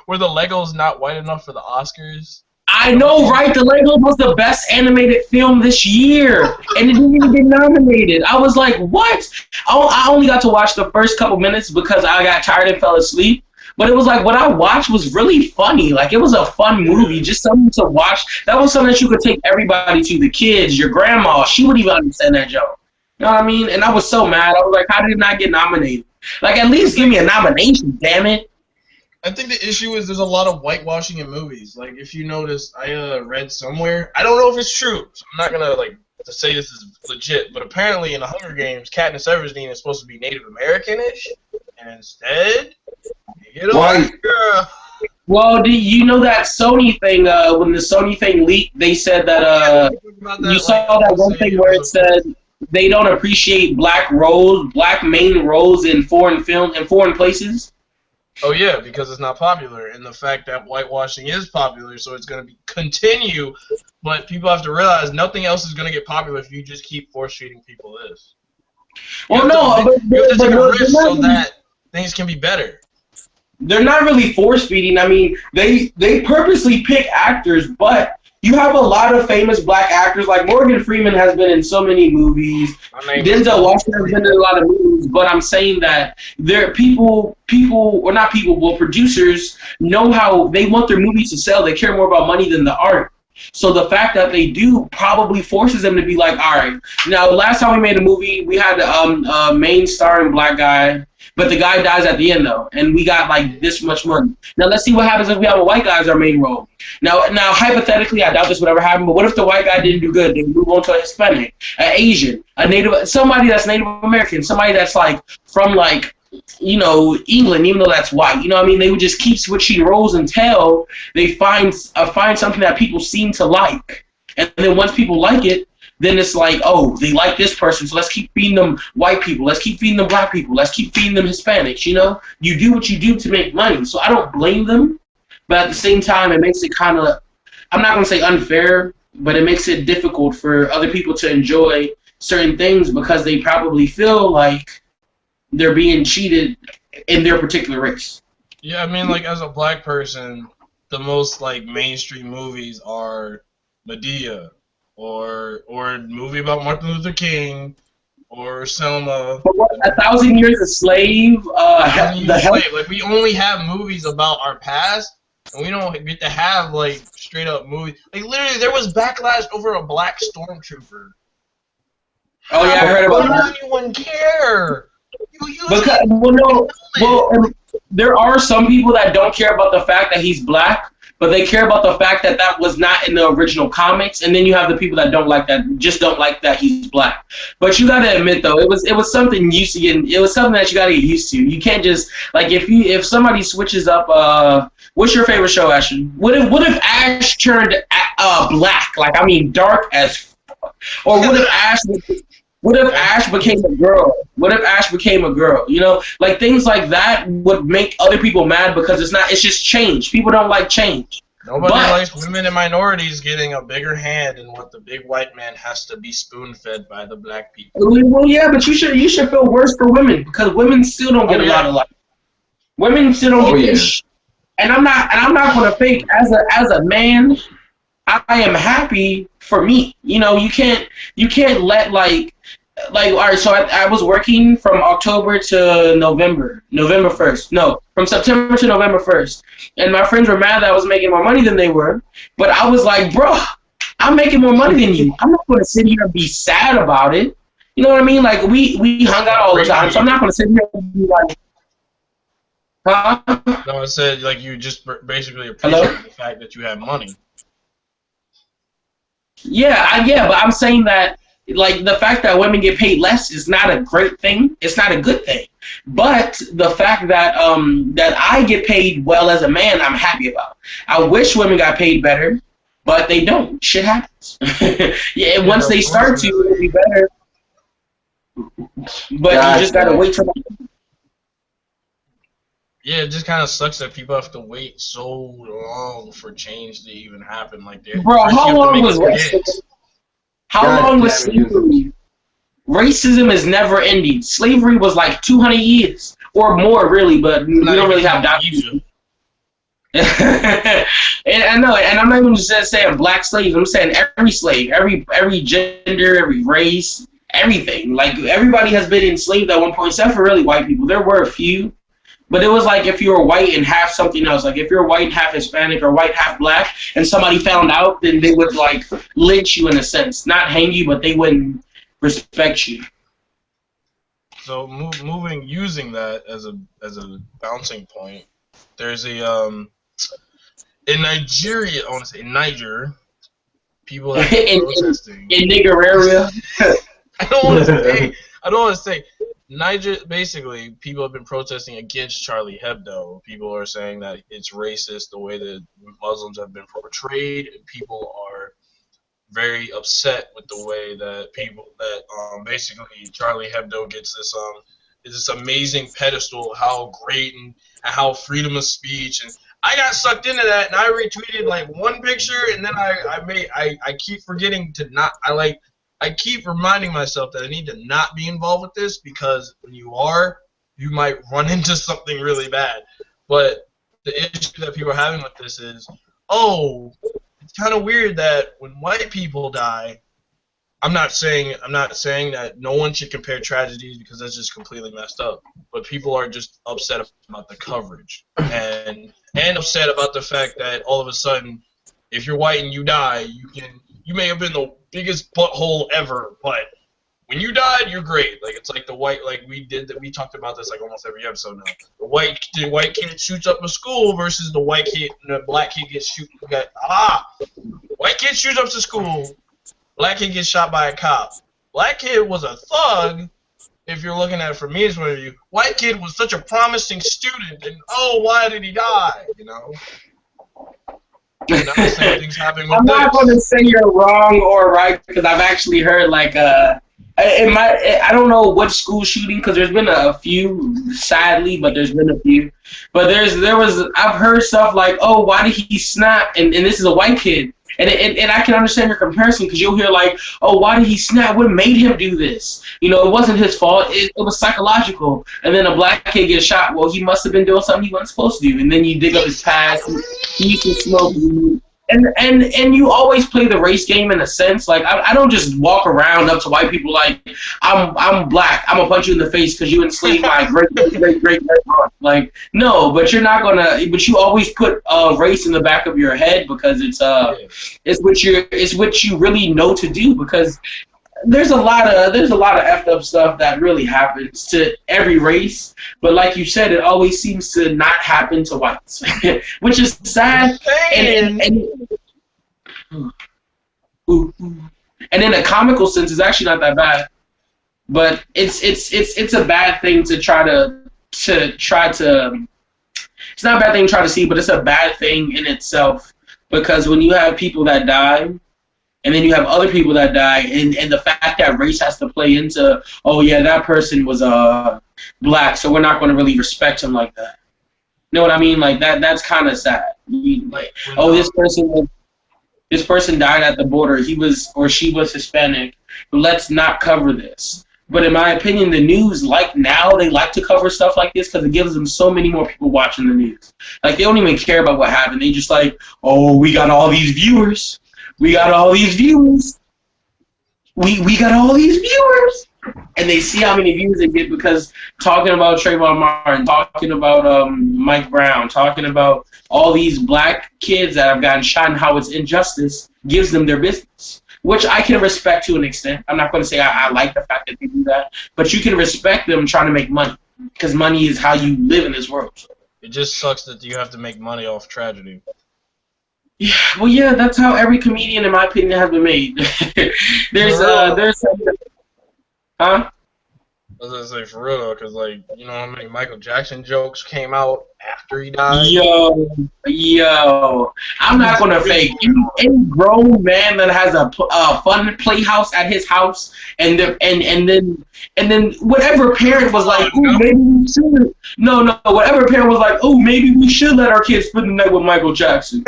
Were the Legos not white enough for the Oscars? I know, right? The Lego was the best animated film this year, and it didn't even get nominated. I was like, what? I only got to watch the first couple minutes because I got tired and fell asleep. But it was like, what I watched was really funny. Like, it was a fun movie, just something to watch. That was something that you could take everybody to, the kids, your grandma. She would even understand that joke. You know what I mean? And I was so mad. I was like, how did it not get nominated? Like, at least give me a nomination, damn it. I think the issue is there's a lot of whitewashing in movies. Like, if you notice, I read somewhere, I don't know if it's true, so I'm not gonna to say this is legit, but apparently in the Hunger Games, Katniss Everdeen is supposed to be Native American-ish, and instead, you get a white girl. Well, do you know that Sony thing? When the Sony thing leaked, they said that you saw that one thing where it said they don't appreciate black main roles in foreign places. Oh yeah, because it's not popular, and the fact that whitewashing is popular, so it's going to continue. But people have to realize nothing else is going to get popular if you just keep force-feeding people this. You have to take a risk so that things can be better. they're not really force feeding. I mean, they purposely pick actors, but you have a lot of famous black actors. Like Morgan Freeman has been in so many movies. Denzel Washington has been in a lot of movies. But I'm saying that there people, or not people, well, producers know how they want their movies to sell. They care more about money than the art. So the fact that they do probably forces them to be like, all right. Now, last time we made a movie, we had a main starring black guy, but the guy dies at the end though, and we got like this much money. Now let's see what happens if we have a white guy as our main role. Now hypothetically, I doubt this would ever happen. But what if the white guy didn't do good? They move on to a Hispanic, an Asian, a Native, somebody that's Native American, somebody that's like from like, you know, England, even though that's white. You know what I mean? They would just keep switching roles until they find something that people seem to like. And then once people like it, then it's like, oh, they like this person, so let's keep feeding them white people. Let's keep feeding them black people. Let's keep feeding them Hispanics, you know? You do what you do to make money. So I don't blame them, but at the same time, it makes it kind of, I'm not going to say unfair, but it makes it difficult for other people to enjoy certain things because they probably feel like they're being cheated in their particular race. Yeah, I mean, like, as a black person, the most, like, mainstream movies are Medea, or a movie about Martin Luther King, or Selma. But what, 1,000 Years a Slave? Like, we only have movies about our past, and we don't get to have, like, straight-up movies. Like, literally, there was backlash over a black stormtrooper. Oh, yeah, I heard about that. Why does anyone care? There are some people that don't care about the fact that he's black, but they care about the fact that that was not in the original comics. And then you have the people that don't like that, just don't like that he's black. But you gotta admit though, it was something used to getting. It was something that you gotta get used to. You can't just like if somebody switches up. What's your favorite show, Ashton? What if Ash turned black? Like I mean, dark as. Or what if Ash? What if Ash became a girl? What if Ash became a girl? You know, like things like that would make other people mad because it's just change. People don't like change. Nobody likes women and minorities getting a bigger hand in what the big white man has to be spoon-fed by the black people. Well, yeah, but you should feel worse for women because women still don't get a lot of life. Women still don't get this. And I'm not gonna fake as a man. I am happy for me. You know, you can't let like all right, so I was working from October to November 1st. No, from September to November 1st. And my friends were mad that I was making more money than they were. But I was like, bro, I'm making more money than you. I'm not going to sit here and be sad about it. You know what I mean? Like, we hung out all the time, so I'm not going to sit here and be like, huh? No, I said, like, you just basically appreciate the fact that you have money. Yeah, but I'm saying that, like, the fact that women get paid less is not a great thing. It's not a good thing. But the fact that that I get paid well as a man, I'm happy about. I wish women got paid better, but they don't. Shit happens. Yeah, once they start to, it'll be better. But you just gotta wait till. Yeah, it just kind of sucks that people have to wait so long for change to even happen. Like, bro, how long was racism? How long was slavery? Racism is never ending. Slavery was like 200 years or more, really, but we don't really have documents. And I know, and I'm not even just saying black slaves. I'm saying every slave, every gender, every race, everything. Like everybody has been enslaved at one point, except for really white people. There were a few. But it was like if you were white and half something else, like if you're white, half Hispanic, or white, half black, and somebody found out, then they would like lynch you in a sense, not hang you, but they wouldn't respect you. So using that as a bouncing point, there's in Nigeria, I want to say in Niger, people have been protesting. In Nigeria. I don't want to say. Niger, basically, people have been protesting against Charlie Hebdo. People are saying that it's racist the way that Muslims have been portrayed. People are very upset with the way that basically Charlie Hebdo gets this amazing pedestal of how great and how freedom of speech. And I got sucked into that, and I retweeted like one picture, and then I keep forgetting to not. I keep reminding myself that I need to not be involved with this because when you might run into something really bad. But the issue that people are having with this is, oh, it's kind of weird that when white people die, I'm not saying that no one should compare tragedies because that's just completely messed up. But people are just upset about the coverage and upset about the fact that all of a sudden, if you're white and you die, you may have been the biggest butthole ever, but when you died, you're great. Like it's like the white, like we talked about this like almost every episode now. The white kid shoots up a school versus the black kid white kid shoots up to school, black kid gets shot by a cop. Black kid was a thug. If you're looking at it from me's point of view, white kid was such a promising student, and oh, why did he die? You know. And now the same thing's happening with I'm not this. going to say you're wrong or right because I've actually heard like I don't know what school shooting because there's been a few, sadly, but there's been a few. But I've heard stuff like, oh, why did he snap? And this is a white kid. And I can understand your comparison because you'll hear like, oh, why did he snap? What made him do this? You know, it wasn't his fault. It was psychological. And then a black kid gets shot. Well, he must have been doing something he wasn't supposed to do. And then you dig up his past. He used to smoke weed. And you always play the race game in a sense. Like I don't just walk around up to white people like I'm black. I'm gonna punch you in the face because you enslaved my great aunt. Like no, but you're not gonna. But you always put race in the back of your head because it's what you really know to do because there's a lot of effed up stuff that really happens to every race, but like you said, it always seems to not happen to whites, which is sad. And in a comical sense, it's actually not that bad, but it's a bad thing to try to. It's not a bad thing to try to see, but it's a bad thing in itself because when you have people that die. And then you have other people that die, and the fact that race has to play into, oh yeah, that person was black, so we're not going to really respect him like that. You know what I mean? Like that's kind of sad. Like, oh, this person died at the border. He was or she was Hispanic. But let's not cover this. But in my opinion, the news they like to cover stuff like this because it gives them so many more people watching the news. Like they don't even care about what happened. They just like, oh, we got all these viewers. We got all these views. We got all these viewers. And they see how many views they get because talking about Trayvon Martin, talking about Mike Brown, talking about all these black kids that have gotten shot and how it's injustice gives them their business, which I can respect to an extent. I'm not going to say I like the fact that they do that, but you can respect them trying to make money because money is how you live in this world. It just sucks that you have to make money off tragedy. Yeah, well, yeah, that's how every comedian, in my opinion, has been made. there's, huh? I was gonna say for real though, cause like you know how many Michael Jackson jokes came out after he died. Yo, I'm not gonna fake any grown man that has a fun playhouse at his house, and then whatever parent was like, ooh, maybe we should. No, whatever parent was like, oh, maybe we should let our kids spend the night with Michael Jackson.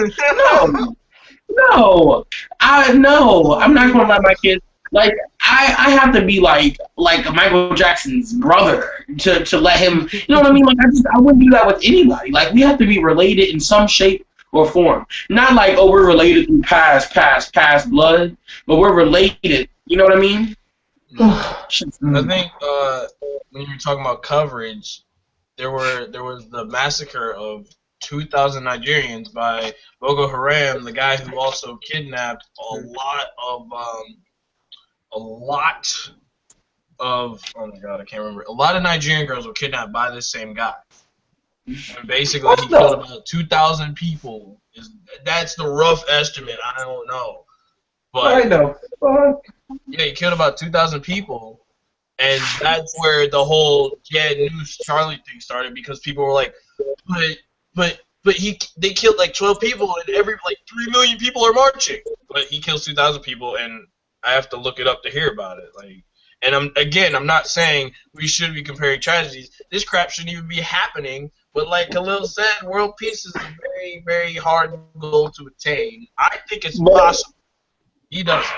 No, I'm not gonna let my kids. Like I have to be like Michael Jackson's brother to let him. You know what I mean? Like I wouldn't do that with anybody. Like we have to be related in some shape or form. Not like oh we're related through past blood, but we're related. You know what I mean? I think when you were talking about coverage, there was the massacre of 2,000 Nigerians by Boko Haram, the guy who also kidnapped a lot of oh my god, I can't remember. A lot of Nigerian girls were kidnapped by this same guy. And basically, he killed about 2,000 people. That's the rough estimate. I don't know. But I know. yeah, he killed about 2,000 people. And that's where the whole News Charlie thing started because people were like, but they killed like 12 people and every like 3 million people are marching. But he kills 2,000 people and I have to look it up to hear about it. Like, and I'm not saying we should be comparing tragedies. This crap shouldn't even be happening. But like Khalil said, world peace is a very, very hard goal to attain. I think it's possible. He doesn't.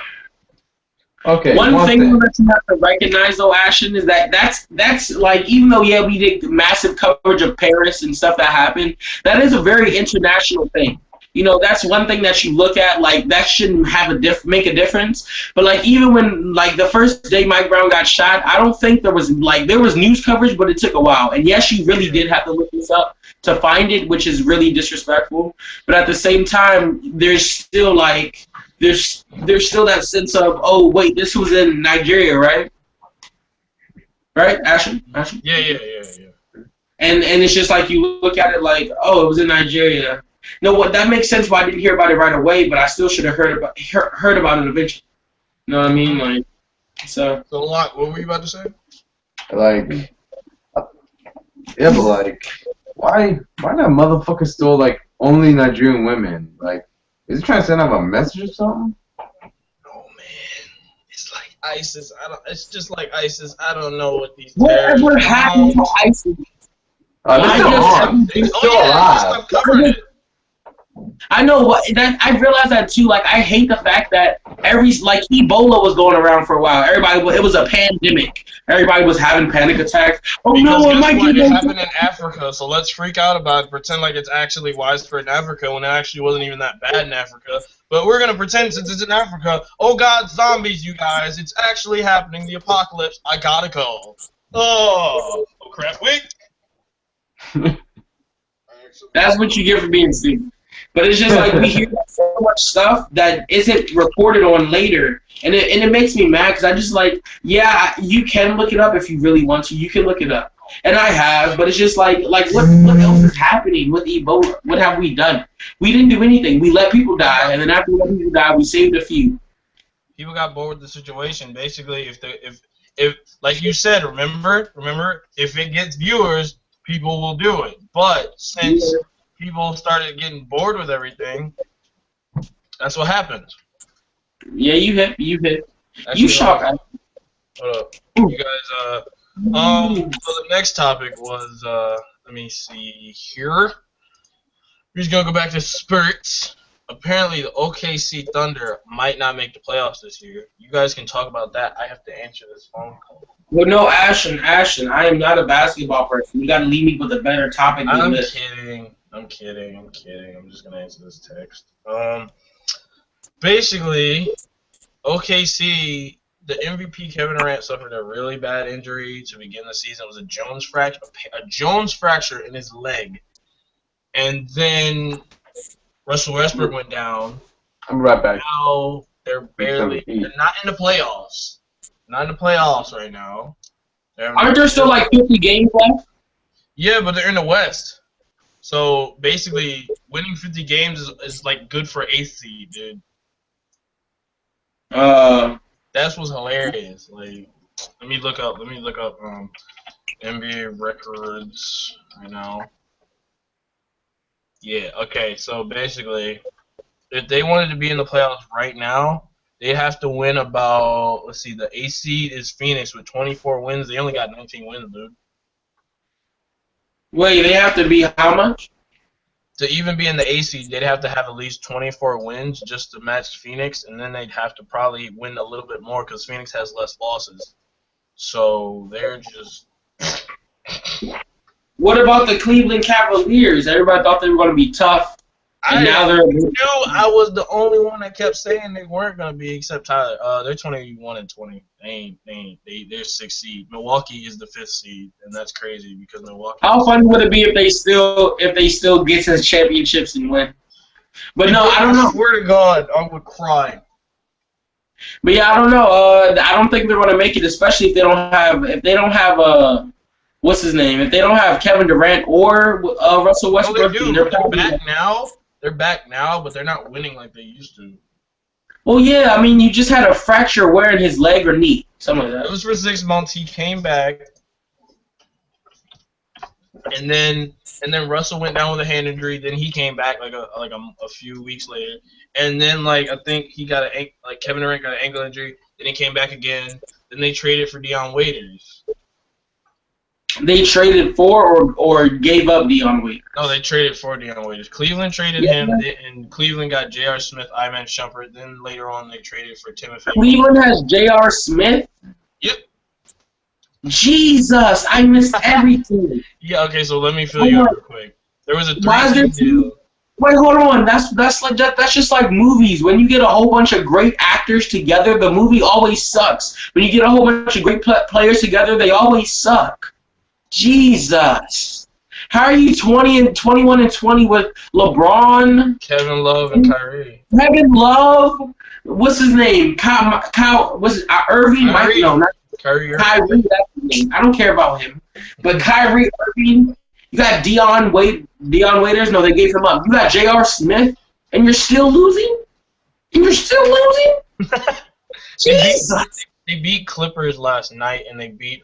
Okay, One thing that you have to recognize, though, Ashton, is that's like, even though we did massive coverage of Paris and stuff that happened, that is a very international thing. You know, that's one thing that you look at, like, that shouldn't have make a difference. But like, even when like the first day Mike Brown got shot, I don't think there was news coverage, but it took a while. And yes, you really did have to look this up to find it, which is really disrespectful. But at the same time, there's still still that sense of, oh wait, this was in Nigeria, right? Right, Ashton? Yeah. And it's just like, you look at it like, oh, it was in Nigeria. No, what that makes sense why I didn't hear about it right away, but I still should have heard about it eventually. You know what I mean? Like, so. So, what were you about to say? Like, yeah, but like, why that motherfucker still like only Nigerian women? Like, is he trying to send out a message or something? Oh man, it's like ISIS. It's just like ISIS. I don't know what these. Whatever happened to ISIS? They're still on. They're still alive. I know I realized that too. Like, I hate the fact that Ebola was going around for a while. It was a pandemic. Everybody was having panic attacks. Oh no, it might it happened in Africa, so let's freak out about it, pretend like it's actually widespread in Africa when it actually wasn't even that bad in Africa. But we're gonna pretend, since it's in Africa, oh god, zombies, you guys, it's actually happening, the apocalypse, I gotta go. Oh crap, wait. That's what you get for being stupid. But it's just like, we hear so much stuff that isn't reported on later, and it makes me mad, because I just like, yeah, you can look it up if you really want to. You can look it up, and I have. But it's just like what else is happening with Ebola? What have we done? We didn't do anything. We let people die, and then after we let people die, we saved a few. People got bored with the situation. Basically, if like you said, remember, if it gets viewers, people will do it. But since people started getting bored with everything, that's what happens. Yeah, you hit. You shot. Hold up. You guys, so the next topic was, let me see here. We're just gonna go back to spurts. Apparently, the OKC Thunder might not make the playoffs this year. You guys can talk about that. I have to answer this phone call. Well, no, Ashton, I am not a basketball person. You gotta leave me with a better topic than this. I'm kidding. I'm just gonna answer this text. Basically, OKC, the MVP Kevin Durant suffered a really bad injury to begin the season. It was a Jones fracture in his leg, and then Russell Westbrook went down. I'm right back. Now they're not in the playoffs. Not in the playoffs right now. Aren't there still like 50 games left? Yeah, but they're in the West. So basically, winning 50 games is like good for 8th seed, dude. That's what's hilarious. Like, let me look up NBA records right now. Yeah, okay. So basically, if they wanted to be in the playoffs right now, they have to win about, let's see, the 8th seed is Phoenix with 24 wins. They only got 19 wins, dude. Wait, they have to be how much? To even be in the 8th seed, they'd have to have at least 24 wins just to match Phoenix, and then they'd have to probably win a little bit more because Phoenix has less losses. So they're just... What about the Cleveland Cavaliers? Everybody thought they were going to be tough. And now they're... I was the only one that kept saying they weren't going to be, except Tyler. They're 21-20. They're 6th seed. Milwaukee is the 5th seed, and that's crazy because Milwaukee. How fun would it be if they still get to the championships and win? But no, I don't know. I swear to God, I would cry. But yeah, I don't know. I don't think they're going to make it, especially if they don't have what's his name? If they don't have Kevin Durant or Russell Westbrook, they're back now. They're back now, but they're not winning like they used to. Well, yeah, I mean, you just had a fracture where in his leg or knee, something like that. It was for 6 months. He came back, and then Russell went down with a hand injury. Then he came back like a few weeks later, and then I think he got Kevin Durant got an ankle injury. Then he came back again. Then they traded for Deion Waiters. They traded for or gave up Dion Waiters. No, they traded for Dion Waiters. Cleveland traded him, and Cleveland got J.R. Smith, Iman Shumpert. Then later on, they traded for Timothy. Cleveland has J.R. Smith? Yep. Jesus, I missed everything. Yeah, okay, so let me fill you in real quick. There was a 3-team deal. Wait, hold on. That's like that's just like movies. When you get a whole bunch of great actors together, the movie always sucks. When you get a whole bunch of great players together, they always suck. Jesus. How are you 21 and 20 with LeBron, Kevin Love, and Kyrie? Kevin Love, what's his name? Kyle what's it, Irving? Kyrie. No, not Kyrie. Kyrie, that's his name. I don't care about him. But Kyrie Irving, you got Dion Waiters. No, they gave him up. You got J.R. Smith, and you're still losing? Jesus. They beat Clippers last night, and they beat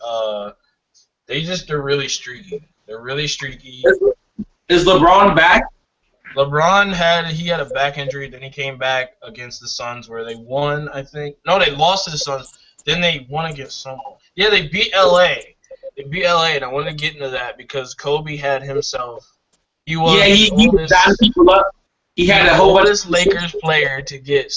they're really streaky. They're really streaky. Is LeBron back? LeBron had a back injury, then he came back against the Suns where they won, I think. No, they lost to the Suns. Then they won against someone. Yeah, they beat LA. They beat LA, and I wanted to get into that because Kobe had himself. He was he was dotting people up. He had a whole bunch of Lakers player to get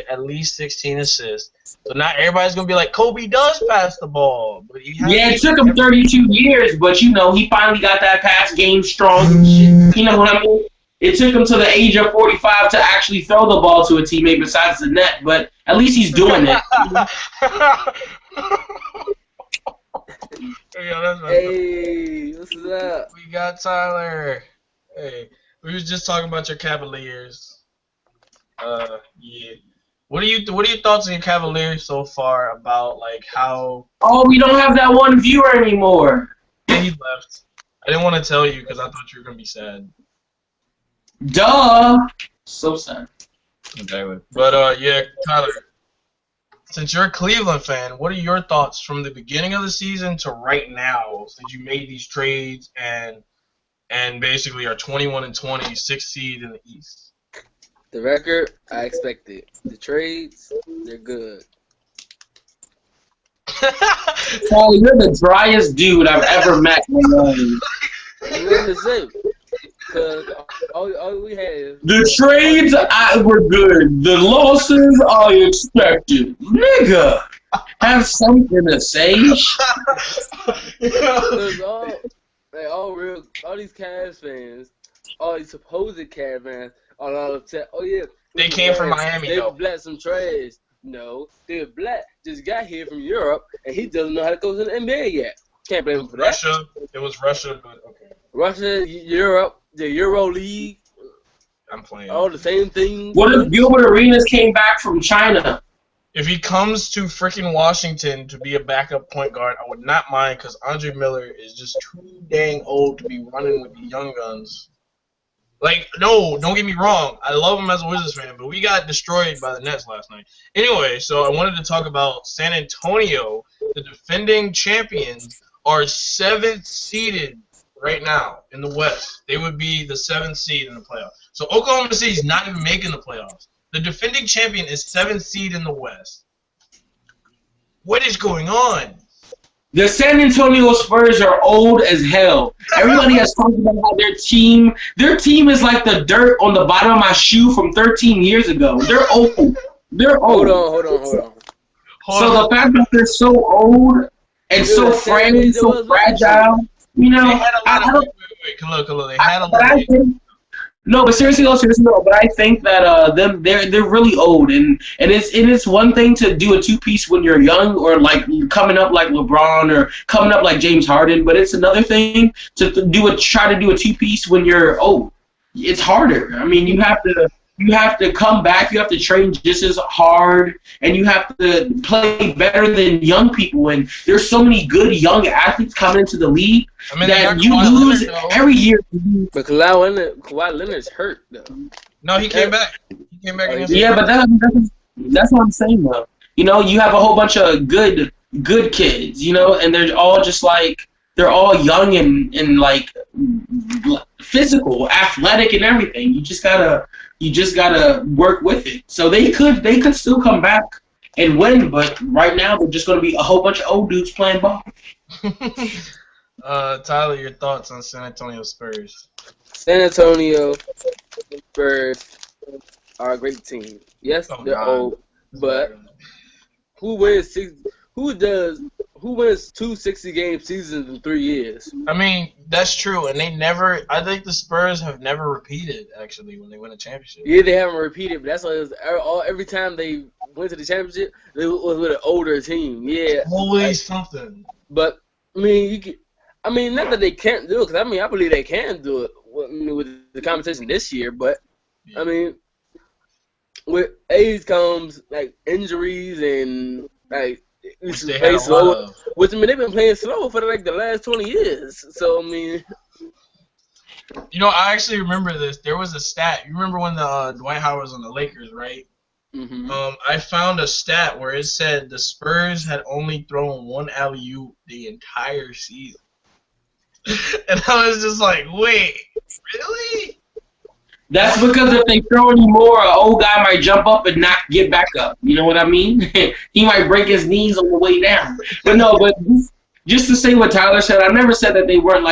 at least 16 assists. So not everybody's gonna be like Kobe does pass the ball, but it took him 32 years, but he finally got that pass game strong. And shit. You know what I mean? It took him to the age of 45 to actually throw the ball to a teammate besides the net, but at least he's doing it. Hey, what's up? We got Tyler. Hey, we was just talking about your Cavaliers. Yeah. What are your thoughts on your Cavaliers so far about like how? Oh, we don't have that one viewer anymore. He left. I didn't want to tell you because I thought you were gonna be sad. Duh. So sad. Exactly. But yeah, Tyler. Since you're a Cleveland fan, what are your thoughts from the beginning of the season to right now? Since you made these trades and basically are 21 and 20, 6th seed in the East. The record, I expected. The trades, they're good. Paul, you're the driest dude I've ever met. We're in the same. Cause all we had. The trades were good. The losses I expected. Nigga, have something to say. All these Cavs fans, all these supposed Cavs fans, all upset. Oh yeah, they came from Miami. They black some trash. No, they're black. Just got here from Europe, and he doesn't know how to go to the NBA yet. Can't blame him for that. It was Russia, but okay. Russia, Europe, the Euro League. I'm playing. All the same things. What if Gilbert Arenas came back from China? If he comes to freaking Washington to be a backup point guard, I would not mind because Andre Miller is just too dang old to be running with the young guns. Like, no, don't get me wrong. I love him as a Wizards fan, but we got destroyed by the Nets last night. Anyway, so I wanted to talk about San Antonio. The defending champions are 7th seeded right now in the West. They would be the 7th seed in the playoffs. So Oklahoma City's not even making the playoffs. The defending champion is 7th seed in the West. What is going on? The San Antonio Spurs are old as hell. Everybody has talked about how their team is like the dirt on the bottom of my shoe from 13 years ago. They're old. They're old. Hold on. So the fact that they're so old and so frail, so fragile, you know, I don't. Wait. They had a lot. No, but seriously, but I think that they're really old, and it's one thing to do a two-piece when you're young or like coming up like LeBron or coming up like James Harden, but it's another thing to try to do a two-piece when you're old. It's harder. I mean, you have to come back, you have to train just as hard, and you have to play better than young people. And there's so many good young athletes coming into the league that you lose every year. But Kawhi Leonard's hurt, though. No, he came back. Yeah, but that's what I'm saying, though. You know, you have a whole bunch of good kids, you know, and they're all just like, they're all young and like physical, athletic, and everything. You just gotta work with it. So they could still come back and win, but right now they're just gonna be a whole bunch of old dudes playing ball. Tyler, your thoughts on San Antonio Spurs? San Antonio Spurs are a great team. Yes, Oh they're God. old, but who wins six? Who wins 2 60-game seasons in 3 years? I mean, that's true, and they never. I think the Spurs have never repeated actually when they win a championship. Yeah, they haven't repeated, but that's why it was, every time they went to the championship, it was with an older team. Yeah, Always something. but I mean, not that they can't do it, because I mean, I believe they can do it with the competition this year. But I mean, with age comes like injuries and like Which they had a lot of. Which I mean, they've been playing slow for like the last 20 years. So I mean, You know, I actually remember this. There was a stat. You remember when the Dwight Howard was on the Lakers, right? mm-hmm. I found a stat where it said the Spurs had only thrown one alley-oop the entire season. And I was just like, wait, really? That's because if they throw any more, an old guy might jump up and not get back up. You know what I mean? He might break his knees on the way down. But no, but just to say what Tyler said, I never said that they weren't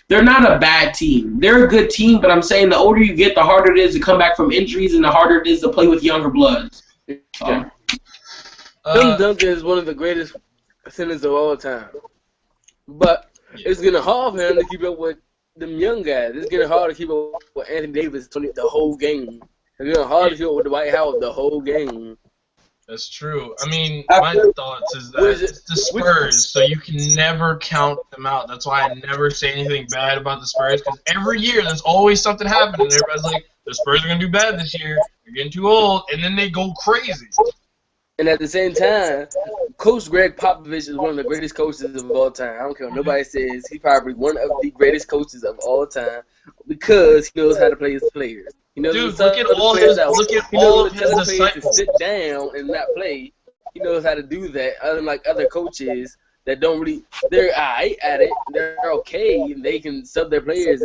they're not a bad team. They're a good team, but I'm saying the older you get, the harder it is to come back from injuries and the harder it is to play with younger bloods. Tim Duncan is one of the greatest centers of all time. But it's getting hard for him to keep up with them young guys. It's getting hard to keep up with Anthony Davis the whole game. It's getting hard to keep up with Dwight Howard the whole game. That's true. I mean, my thoughts is that it's the Spurs, so you can never count them out. That's why I never say anything bad about the Spurs, because every year there's always something happening. Everybody's like, the Spurs are going to do bad this year. They're getting too old, and then they go crazy. And at the same time, Coach Greg Popovich is one of the greatest coaches of all time. I don't care what nobody says. He's probably one of the greatest coaches of all time because he knows how to play his players. He knows Dude, look at all of his disciples to sit down and not play. He knows how to do that. Unlike other coaches that don't really, they're alright at it. They're okay, and they can sub their players.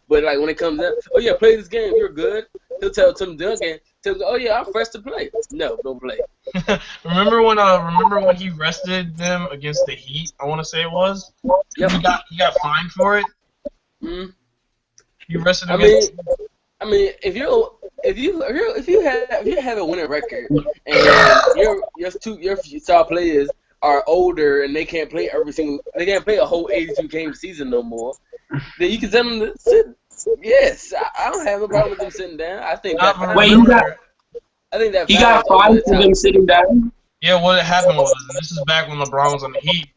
But like when it comes up, oh yeah, play this game. You're good. He'll tell Tim Duncan, oh yeah, I'm fresh to play. No, don't play. remember when he rested them against the Heat? I want to say it was. Yep. He got fined for it. Mm-hmm. He rested them against. I mean, if you have a winning record and your star players are older and they can't play a whole 82-game season no more, then you can tell them to sit. Yes, I don't have a problem with them sitting down. I think that. He got fined for them sitting down. Yeah, what happened was, and this is back when LeBron was on the Heat.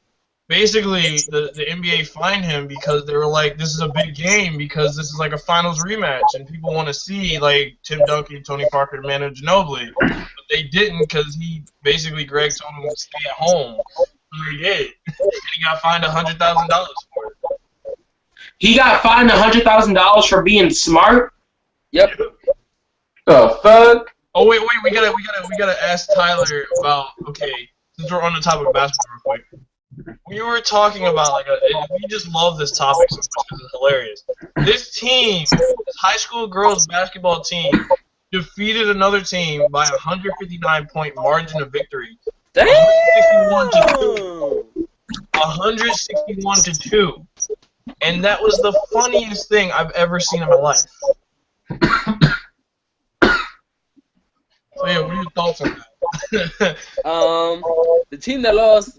Basically, the NBA fined him because they were like, this is a big game because this is like a finals rematch, and people want to see like Tim Duncan, Tony Parker, Manu Ginobili, but they didn't because Greg told him to stay at home. So he did, and he got fined $100,000 for it. He got fined $100,000 for being smart. Yep. The fuck? Oh wait, we gotta ask Tyler about, okay, since we're on the topic of basketball real quick. We were talking about we just love this topic so much because it's hilarious. This team, this high school girls basketball team, defeated another team by a 159-point margin of victory. Damn! 161 to 2. And that was the funniest thing I've ever seen in my life. So yeah, what are your thoughts on that? The team that lost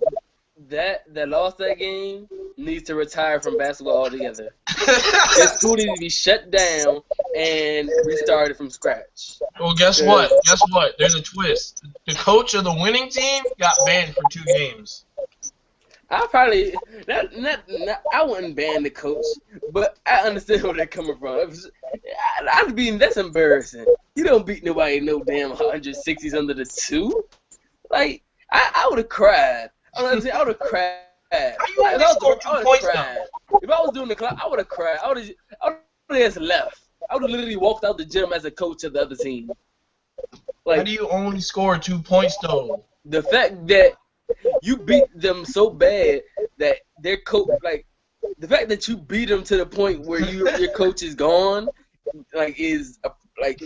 that game needs to retire from basketball altogether. Their school needs to be shut down and restarted from scratch. Well, guess what? There's a twist. The coach of the winning team got banned for 2 games. I probably I wouldn't ban the coach, but I understand where they're coming from. That's embarrassing. You don't beat nobody no damn 160s under the 2. Like I would have cried. I would have cried. How you only scored 2 points now? If I was doing the clock, I would have cried. I would have just left. I would have literally walked out the gym as a coach of the other team. Like, how do you only score 2 points though? The fact that you beat them so bad that their coach, like, the fact that you beat them to the point where your coach is gone, like, is like,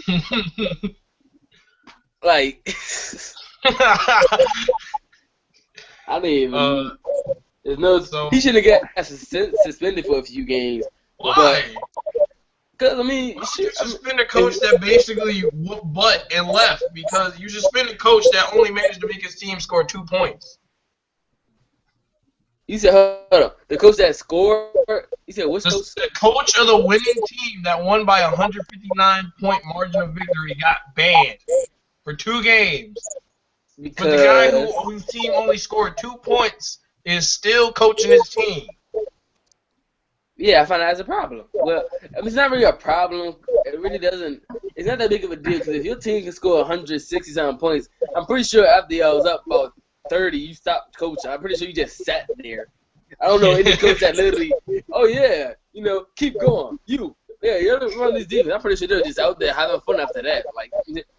like. I didn't even. There's no. So- He shouldn't get suspended for a few games. Why? Because I mean, Why would shit, you suspend a coach that basically whooped butt and left? Because you suspend a coach that only managed to make his team score 2 points. You said, hold up. The coach that scored, you said, which coach? The coach of the winning team that won by 159-point margin of victory got banned for 2 games. Because But the guy whose team only scored 2 points is still coaching his team. yeah, I find that as a problem. Well, I mean, it's not really a problem. It really doesn't. It's not that big of a deal because if your team can score 160-something points, I'm pretty sure after y'all was up about 30, you stopped coaching. I'm pretty sure you just sat there. I don't know any coach that literally, oh yeah, you know, keep going. You're run this defense. I'm pretty sure they're just out there having fun after that. Like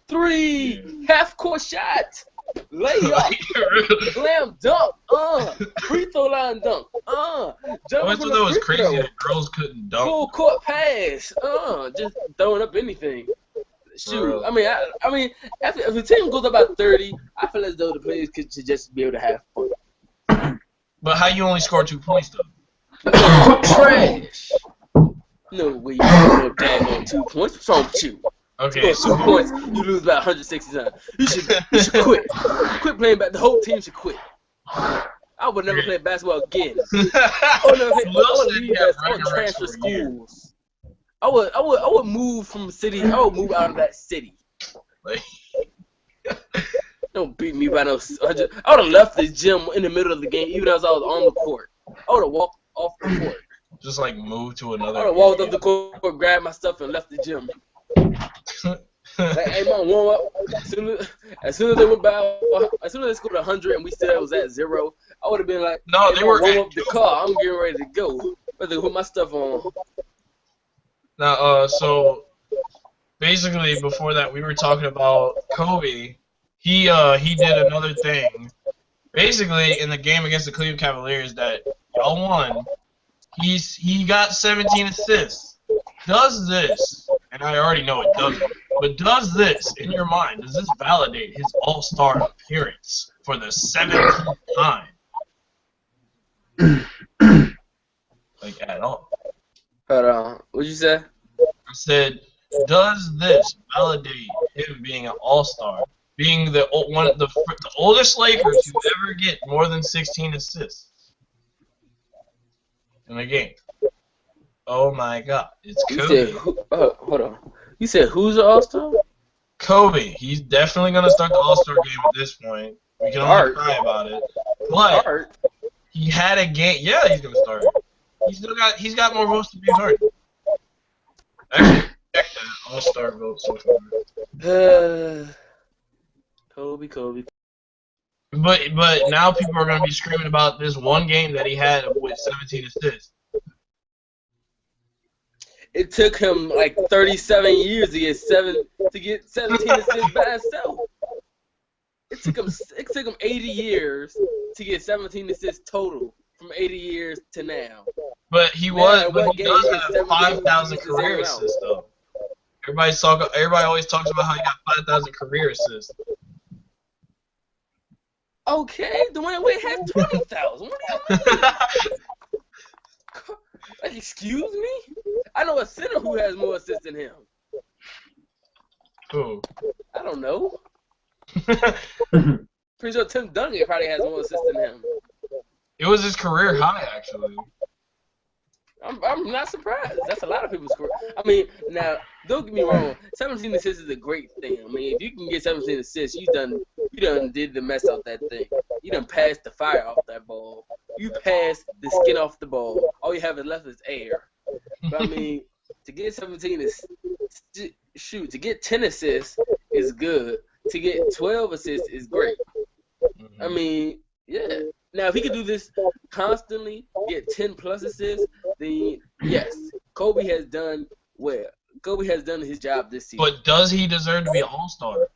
3 half-court shots, layup, slam dunk, free throw line dunk, jump I from thought the that was free crazy throw, that girls couldn't dunk. full court pass, just throwing up anything. Shoot, I mean, if the team goes up by 30, I feel as though the players should just be able to have fun. But how you only score 2 points though? Trash. No way you score daggone 2 points. What's wrong with you? Okay, Score 2 points, you lose by 160 times. You should quit. Quit playing back. The whole team should quit. I would never play basketball again. I would leave I would transfer schools. I would move from city. I would move out of that city. Like, Don't beat me by no 100. I would have left the gym in the middle of the game, even as I was on the court. I would have walked off the court. just like move to I another. would have walked up the court, grabbed my stuff, and left the gym. Like, hey, man, warm up. As soon as they went by, as soon as they scored 100 and we still was at 0, I would have been like, No, hey, they man, were warm at up the 2. car. I'm getting ready to go. But they put my stuff on. Now, so basically before that, we were talking about Kobe. He did another thing. Basically, in the game against the Cleveland Cavaliers that y'all won, he got 17 assists. Does this, and I already know it doesn't, but does this, in your mind, does this validate his All-Star appearance for the 17th time? Like, at all. Hold on. What'd you say? I said, does this validate him being an All-Star, being the oldest Lakers to ever get more than 16 assists in a game? Oh my God, it's You Kobe. said, hold on. You said who's the All-Star? Kobe. He's definitely gonna start the All-Star game at this point. We can only cry about it, but Start. he had a game. Yeah, he's gonna start. He's got more votes than James Harden. Actually, check that All-Star vote so far. Kobe. But now people are gonna be screaming about this one game that he had with 17 assists. It took him like 37 years to get 17 assists by himself. It took him 80 years to get 17 assists total from 80 years to now. But he does have 5,000 career assists though. Everybody always talks about how he got 5,000 career assists. Okay, Dwayne Wade has 20,000. What do you mean? Like, excuse me? I know a center who has more assists than him. Who? I don't know. Pretty sure Tim Duncan probably has more assists than him. It was his career high, actually. I'm not surprised. That's a lot of people's career. I mean, now, don't get me wrong. 17 assists is a great thing. I mean, if you can get 17 assists, you done did the mess out that thing. You done passed the fire off that ball. You passed the skin off the ball. All you have left is air. But I mean, to get 17 is shoot. To get 10 assists is good. To get 12 assists is great. I mean, yeah. Now, if he could do this constantly, get 10 plus assists, then yes, Kobe has done well. Kobe has done his job this season. But does he deserve to be an All-Star?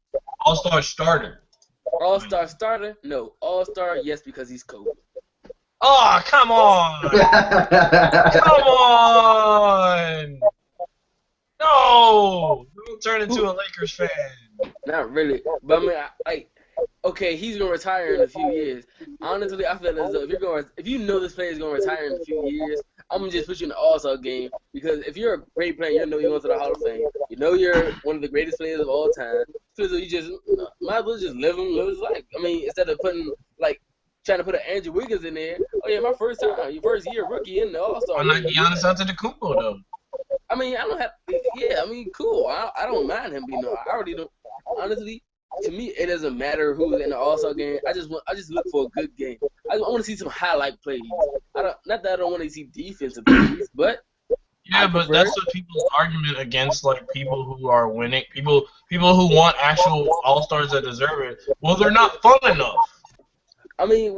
All-Star starter? All-Star starter? No. All-Star, yes, because he's Kobe. Oh, come on! Come on! No! Don't turn into a Lakers fan. Not really. But I mean, okay, he's gonna retire in a few years. Honestly, I feel as though if you know this player is gonna retire in a few years, I'm gonna just put you in the All-Star game because if you're a great player, you know you're going to the Hall of Fame. You know you're one of the greatest players of all time. So you just might as well just live his life. I mean, instead of trying to put an Andrew Wiggins in there. Oh yeah, my first time, your first year rookie in the All-Star. Why not Giannis Antetokounmpo though? I mean, I don't have. Yeah, I mean, cool. I don't mind him being. I already don't. Honestly, to me, it doesn't matter who's in the All-Star game. I just look for a good game. I want to see some highlight plays. Not that I don't want to see defensive plays, but yeah, but that's what people's argument against like people who are winning, people who want actual All-Stars that deserve it. Well, they're not fun enough. I mean,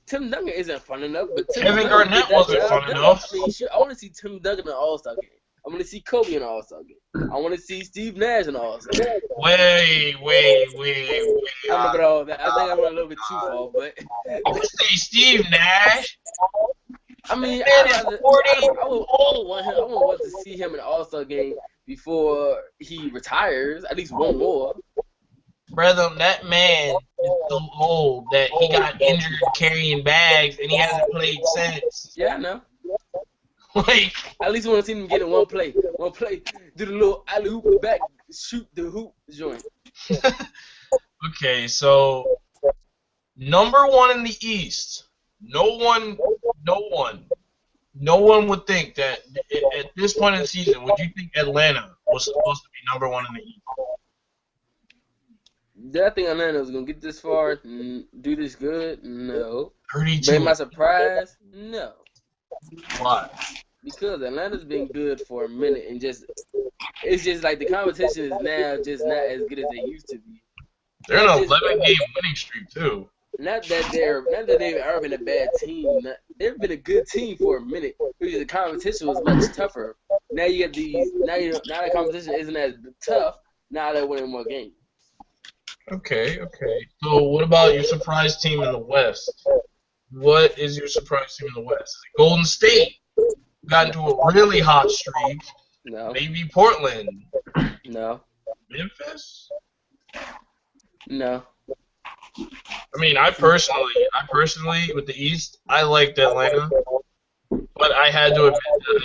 Tim Duncan isn't fun enough, but Kevin Garnett wasn't fun enough. I mean, I want to see Tim Duncan in the All-Star game. I want to see Kobe in the All-Star game. I want to see Steve Nash in the All-Star game. Wait. I'm about all that. I think I went a little bit too far, but. You say Steve Nash? I mean, I would want to see him in the All-Star game before he retires. At least one more. Brother, that man is so old that he got injured carrying bags and he hasn't played since. Yeah, I know. Like, at least I want to see him get in one play. Do the little alley hoop back, shoot the hoop joint. Okay, so number one in the East. No one would think that at this point in the season, would you think Atlanta was supposed to be number one in the East? Did I think Atlanta was going to get this far and do this good? No. 32. Made my surprise? No. Why? Because Atlanta's been good for a minute and it's just like the competition is now just not as good as they used to be. They're on an 11-game winning streak too. Not that they've ever been a bad team. They've been a good team for a minute. Because the competition was much tougher. Now you get now the competition isn't as tough. Now they're winning more games. Okay. So what about your surprise team in the West? What is your surprise team in the West? Is it Golden State? Got into a really hot streak. No. Maybe Portland. No. Memphis? No. I mean, I personally, with the East, I liked Atlanta, but I had to admit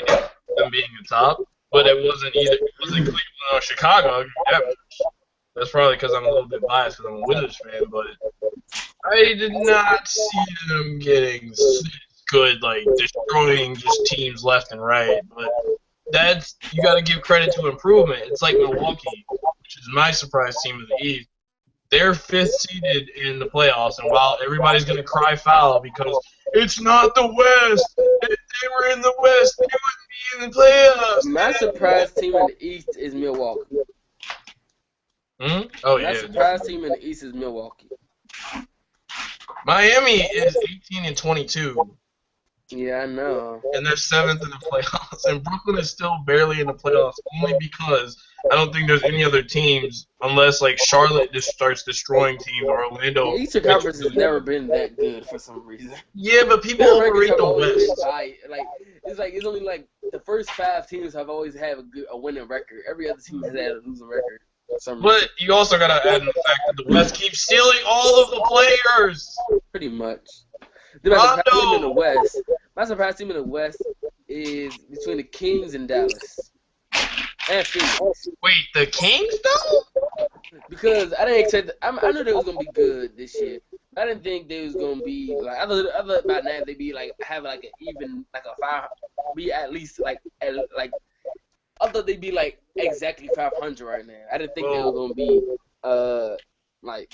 that them being the top. But it wasn't Cleveland or Chicago. That's probably because I'm a little bit biased because I'm a Wizards fan. But I did not see them getting good, like destroying just teams left and right. But you got to give credit to improvement. It's like Milwaukee, which is my surprise team of the East. They're 5th seeded in the playoffs, and while everybody's going to cry foul because it's not the West, if they were in the West, they wouldn't be in the playoffs. My surprise team in the East is Milwaukee. Oh, yeah. My surprise team in the East is Milwaukee. Miami is 18-22. Yeah, I know. And they're 7th in the playoffs. And Brooklyn is still barely in the playoffs only because I don't think there's any other teams unless, like, Charlotte just starts destroying teams or Orlando. The Eastern Conference has never been that good for some reason. Yeah, but people overrate the West. It's only like the first 5 teams have always had a winning record. Every other team has had a losing record. But you also got to add in the fact that the West keeps stealing all of the players. Pretty much. My surprise team in the West is between the Kings and Dallas. And Phoenix. Wait, the Kings though? Because I didn't expect. I knew they was gonna be good this year. I didn't think they was gonna be like. I thought by now they'd be like have like an even like a 5, be at least like. I thought they'd be like exactly 500 right now. I didn't think they were gonna be like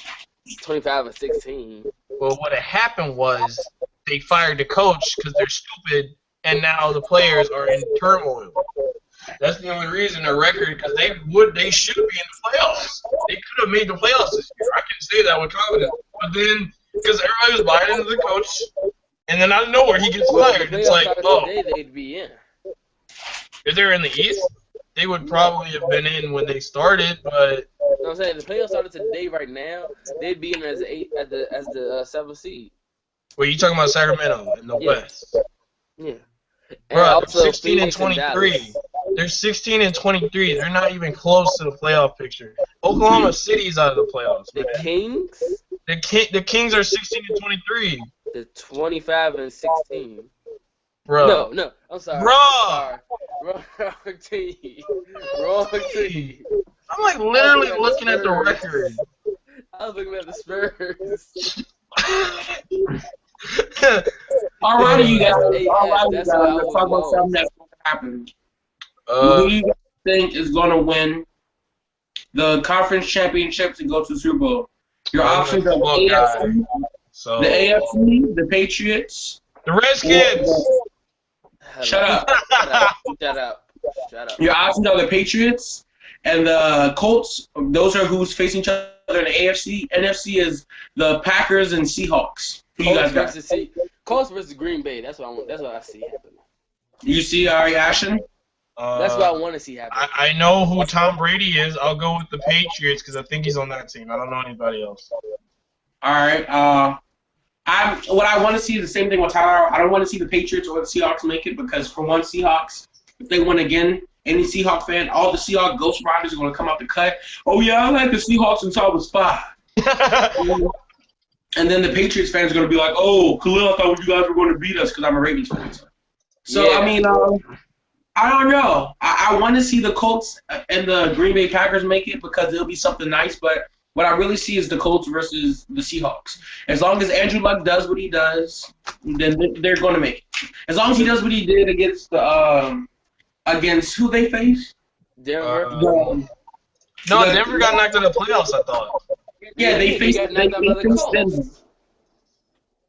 25 or 16. Well, what had happened was they fired the coach because they're stupid, and now the players are in turmoil. That's the only reason their record, because they should be in the playoffs. They could have made the playoffs this year. I can say that with confidence. But then, because everybody was buying into the coach, and then out of nowhere he gets fired. It's like, today they'd be in. If they're in the East, they would probably have been in when they started. But you know what I'm saying, the playoffs started today. Right now, they'd be in as the 7th seed. Wait, you talking about Sacramento in the West? Yeah. Bro, they're 16-23. They're 16-23. They're not even close to the playoff picture. Oklahoma City's out of the playoffs, The man. Kings, The Kings are 16-23. the 25-16. Bro. No, I'm sorry. Bruh. Wrong team. Wrong team. I'm like literally looking at the record. I was looking at the Spurs. Alrighty, you guys. Hey, Alrighty, you that's guys. why I Let's was talk about lost. something that's going to happen. Who do you guys think is going to win the conference championships and go to the Super Bowl? Your options are the AFC, So the AFC, the Patriots. the Redskins. Shut up. Shut up. Your options are the Patriots and the Colts. Those are who's facing each other in the AFC. NFC is the Packers and Seahawks. Who you guys got? Colts versus Green Bay. That's what I want. That's what I see happen. You see Ari Ashton? That's what I want to see happen. I know who Tom Brady is. I'll go with the Patriots because I think he's on that team. I don't know anybody else. All right. What I want to see is the same thing with Tyler. I don't want to see the Patriots or the Seahawks make it because, for one, Seahawks, if they win again, any Seahawks fan, all the Seahawks Ghost Riders are going to come up to cut. Oh, yeah, I like the Seahawks until I was 5. And then the Patriots fans are going to be like, oh, Khalil, I thought you guys were going to beat us because I'm a Ravens fan. So, yeah. I mean, I don't know. I want to see the Colts and the Green Bay Packers make it because it'll be something nice, but what I really see is the Colts versus the Seahawks. As long as Andrew Luck does what he does, then they're going to make it. As long as he does what he did against the against who they faced? Denver. Denver got knocked out of the playoffs, I thought. Yeah, they faced Denver.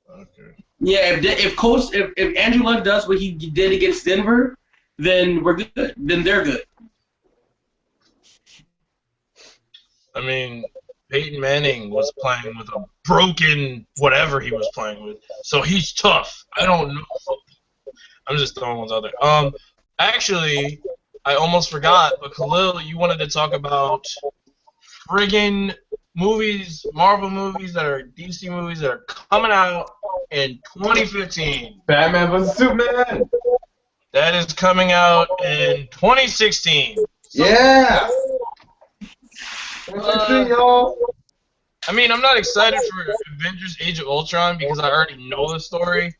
Okay. Yeah, if Andrew Luck does what he did against Denver, then we're good. Then they're good. I mean, Peyton Manning was playing with a broken whatever he was playing with, so he's tough. I don't know. I'm just throwing ones out there. Actually, I almost forgot, but Khalil, you wanted to talk about friggin' movies, Marvel movies that are DC movies that are coming out in 2015. Batman vs Superman. That is coming out in 2016. Yeah. 2016, y'all. I mean, I'm not excited for Avengers: Age of Ultron because I already know the story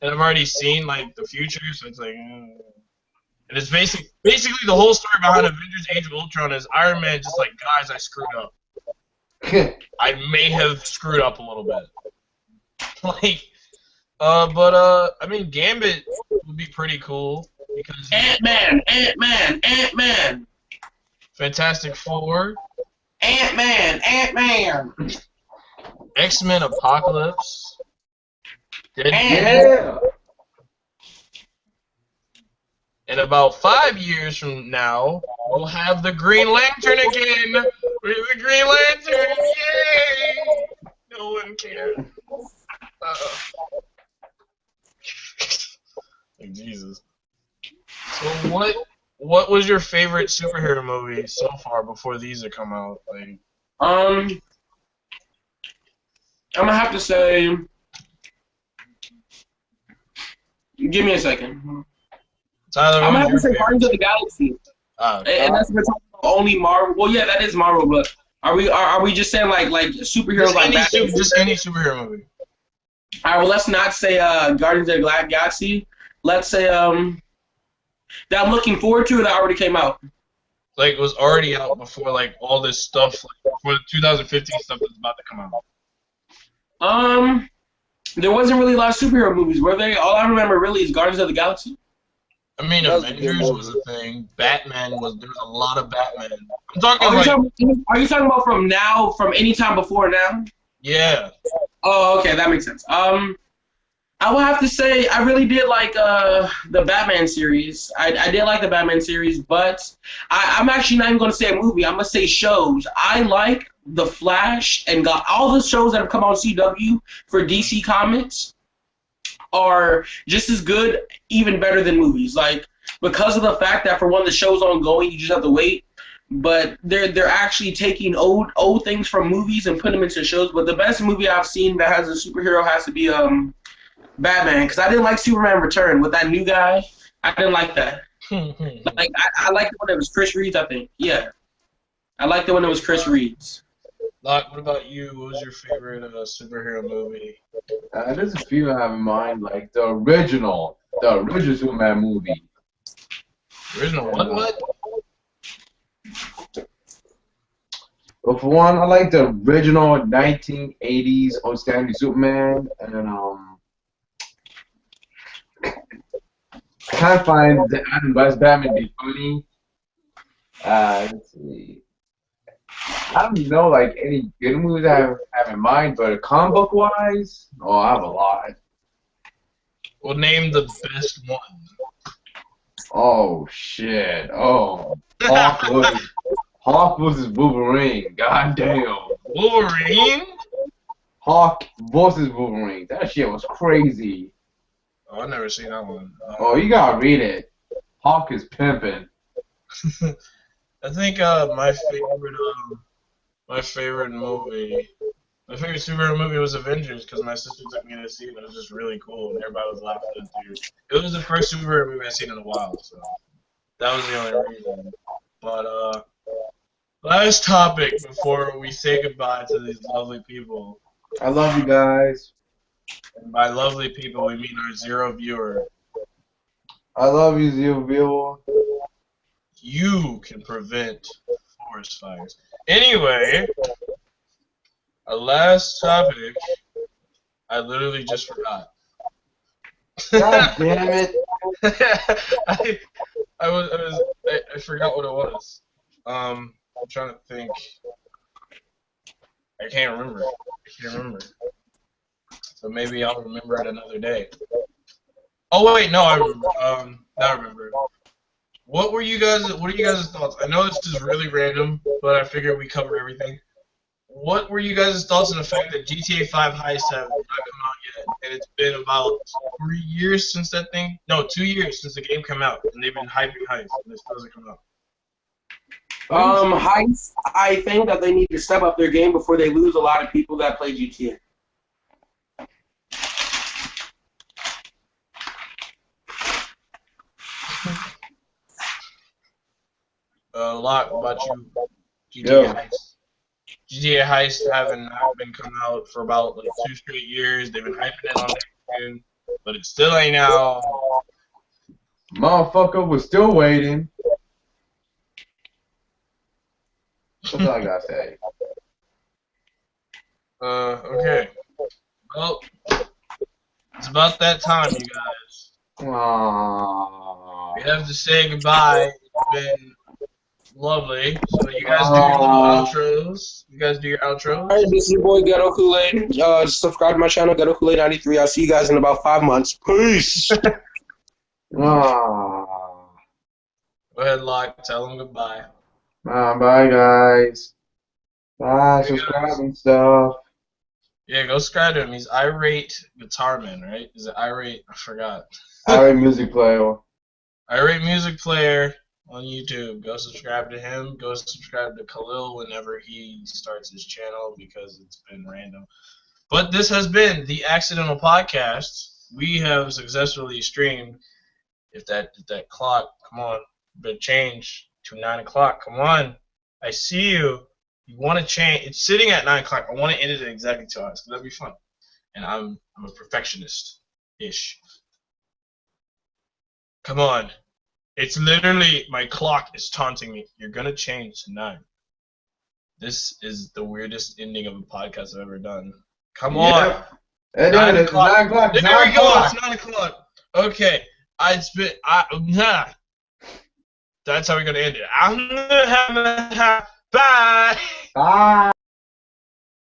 and I've already seen like the future, so it's like. And it's basically the whole story behind Avengers: Age of Ultron is Iron Man just like, guys, I screwed up. I may have screwed up a little bit. I mean, Gambit would be pretty cool because Ant-Man. Fantastic Four. Ant-Man. X-Men Apocalypse. Deadpool. Yeah. In about 5 years from now, we'll have the Green Lantern again. We're the Green Lantern, yay! No one cares. Like Jesus. So what was your favorite superhero movie so far before these have come out? Like, I'm gonna have to say. Give me a second. Tyler, I'm gonna have to say Guardians of the Galaxy. And that's been only Marvel. Well, yeah, that is Marvel, but are we just saying like superheroes like Batman? Just any superhero movie. All right, well, let's not say Guardians of the Galaxy. Let's say that I'm looking forward to that already came out. Like it was already out before like all this stuff, like before the 2015 stuff that's about to come out. There wasn't really a lot of superhero movies, were they? All I remember really is Guardians of the Galaxy. I mean, Avengers was a thing. Batman there was a lot of Batman. I'm talking are you talking about from any time before now? Yeah. Oh, okay, that makes sense. I will have to say I really did like the Batman series. I did like the Batman series, but I'm actually not even going to say a movie. I'm going to say shows. I like The Flash and got all the shows that have come on CW for DC Comics are just as good, even better than movies. Like, because of the fact that for one, the show's ongoing, you just have to wait. But they're actually taking old things from movies and putting them into shows. But the best movie I've seen that has a superhero has to be Batman, because I didn't like Superman Return with that new guy. I didn't like that. Like I liked the one that was Chris Reeves, I think. Yeah. I liked it when it was Chris Reeves. Locke, what about you? What was your favorite superhero movie? There's a few I have in mind, like the original Superman movie. Original what? But for one, I like the original 1980s Outstanding Superman, and I can't find the Adam West Batman to be funny. Let's see. I don't know like any good movies I have in mind, but comic book wise, oh, I have a lot. Well, name the best one. Oh shit! Oh, Hawk versus Wolverine. God damn. Wolverine? Hawk versus Wolverine. That shit was crazy. Oh, I've never seen that one. Oh, you gotta read it. Hawk is pimping. I think my favorite superhero movie was Avengers because my sister took me to see it and it was just really cool and everybody was laughing at it. It was the first superhero movie I've seen in a while, so that was the only reason. But last topic before we say goodbye to these lovely people. I love you guys. And by lovely people we mean our 0 viewer. I love you, Zio viewer. You can prevent forest fires. Anyway, our last topic, I literally just forgot. God damn it. I forgot what it was. I'm trying to think. I can't remember. So maybe I'll remember it another day. Oh wait, no, I remember. Now I remember. What are you guys' thoughts? I know it's just really random, but I figured we covered everything. What were you guys' thoughts on the fact that GTA 5 Heist have not come out yet, and it's been about 3 years since that thing? No, 2 years since the game came out, and they've been hyping Heist, and it still hasn't come out. Heist, I think that they need to step up their game before they lose a lot of people that play GTA. A lot about you, GTA Yo. Heist. GTA Heist haven't not been coming out for about like 2 straight years. They've been hyping it on there, but it still ain't out. Motherfucker was still waiting. That's all I gotta say. Okay. Well, it's about that time, you guys. Aww. We have to say goodbye. It's been lovely. So you guys do your little outros. You guys do your outros. Alright, this is your boy Ghetto Kool-Aid. Subscribe to my channel, Ghetto Kool-Aid 93. I'll see you guys in about 5 months. Peace. Aww. Go ahead, Locke. Tell them goodbye. Bye, guys. Bye, Hey, subscribe guys. and stuff. Yeah, go subscribe to him. He's Irate Guitar Man, right? Is it Irate? I forgot. Alright, music player. Irate Music Player on YouTube. Go subscribe to him. Go subscribe to Khalil whenever he starts his channel because it's been random. But this has been the Accidental Podcast. We have successfully streamed. If that clock, come on, but change to 9 o'clock. Come on, I see you. You want to change? It's sitting at 9 o'clock. I want to end it at exactly 2 hours. That'd be fun. And I'm a perfectionist-ish. Come on. It's literally, my clock is taunting me. You're going to change to 9. This is the weirdest ending of a podcast I've ever done. Come on. Hey, 9 it's o'clock. 9 o'clock. There we go. It's 9 o'clock. Okay. That's how we're going to end it. Bye. Bye.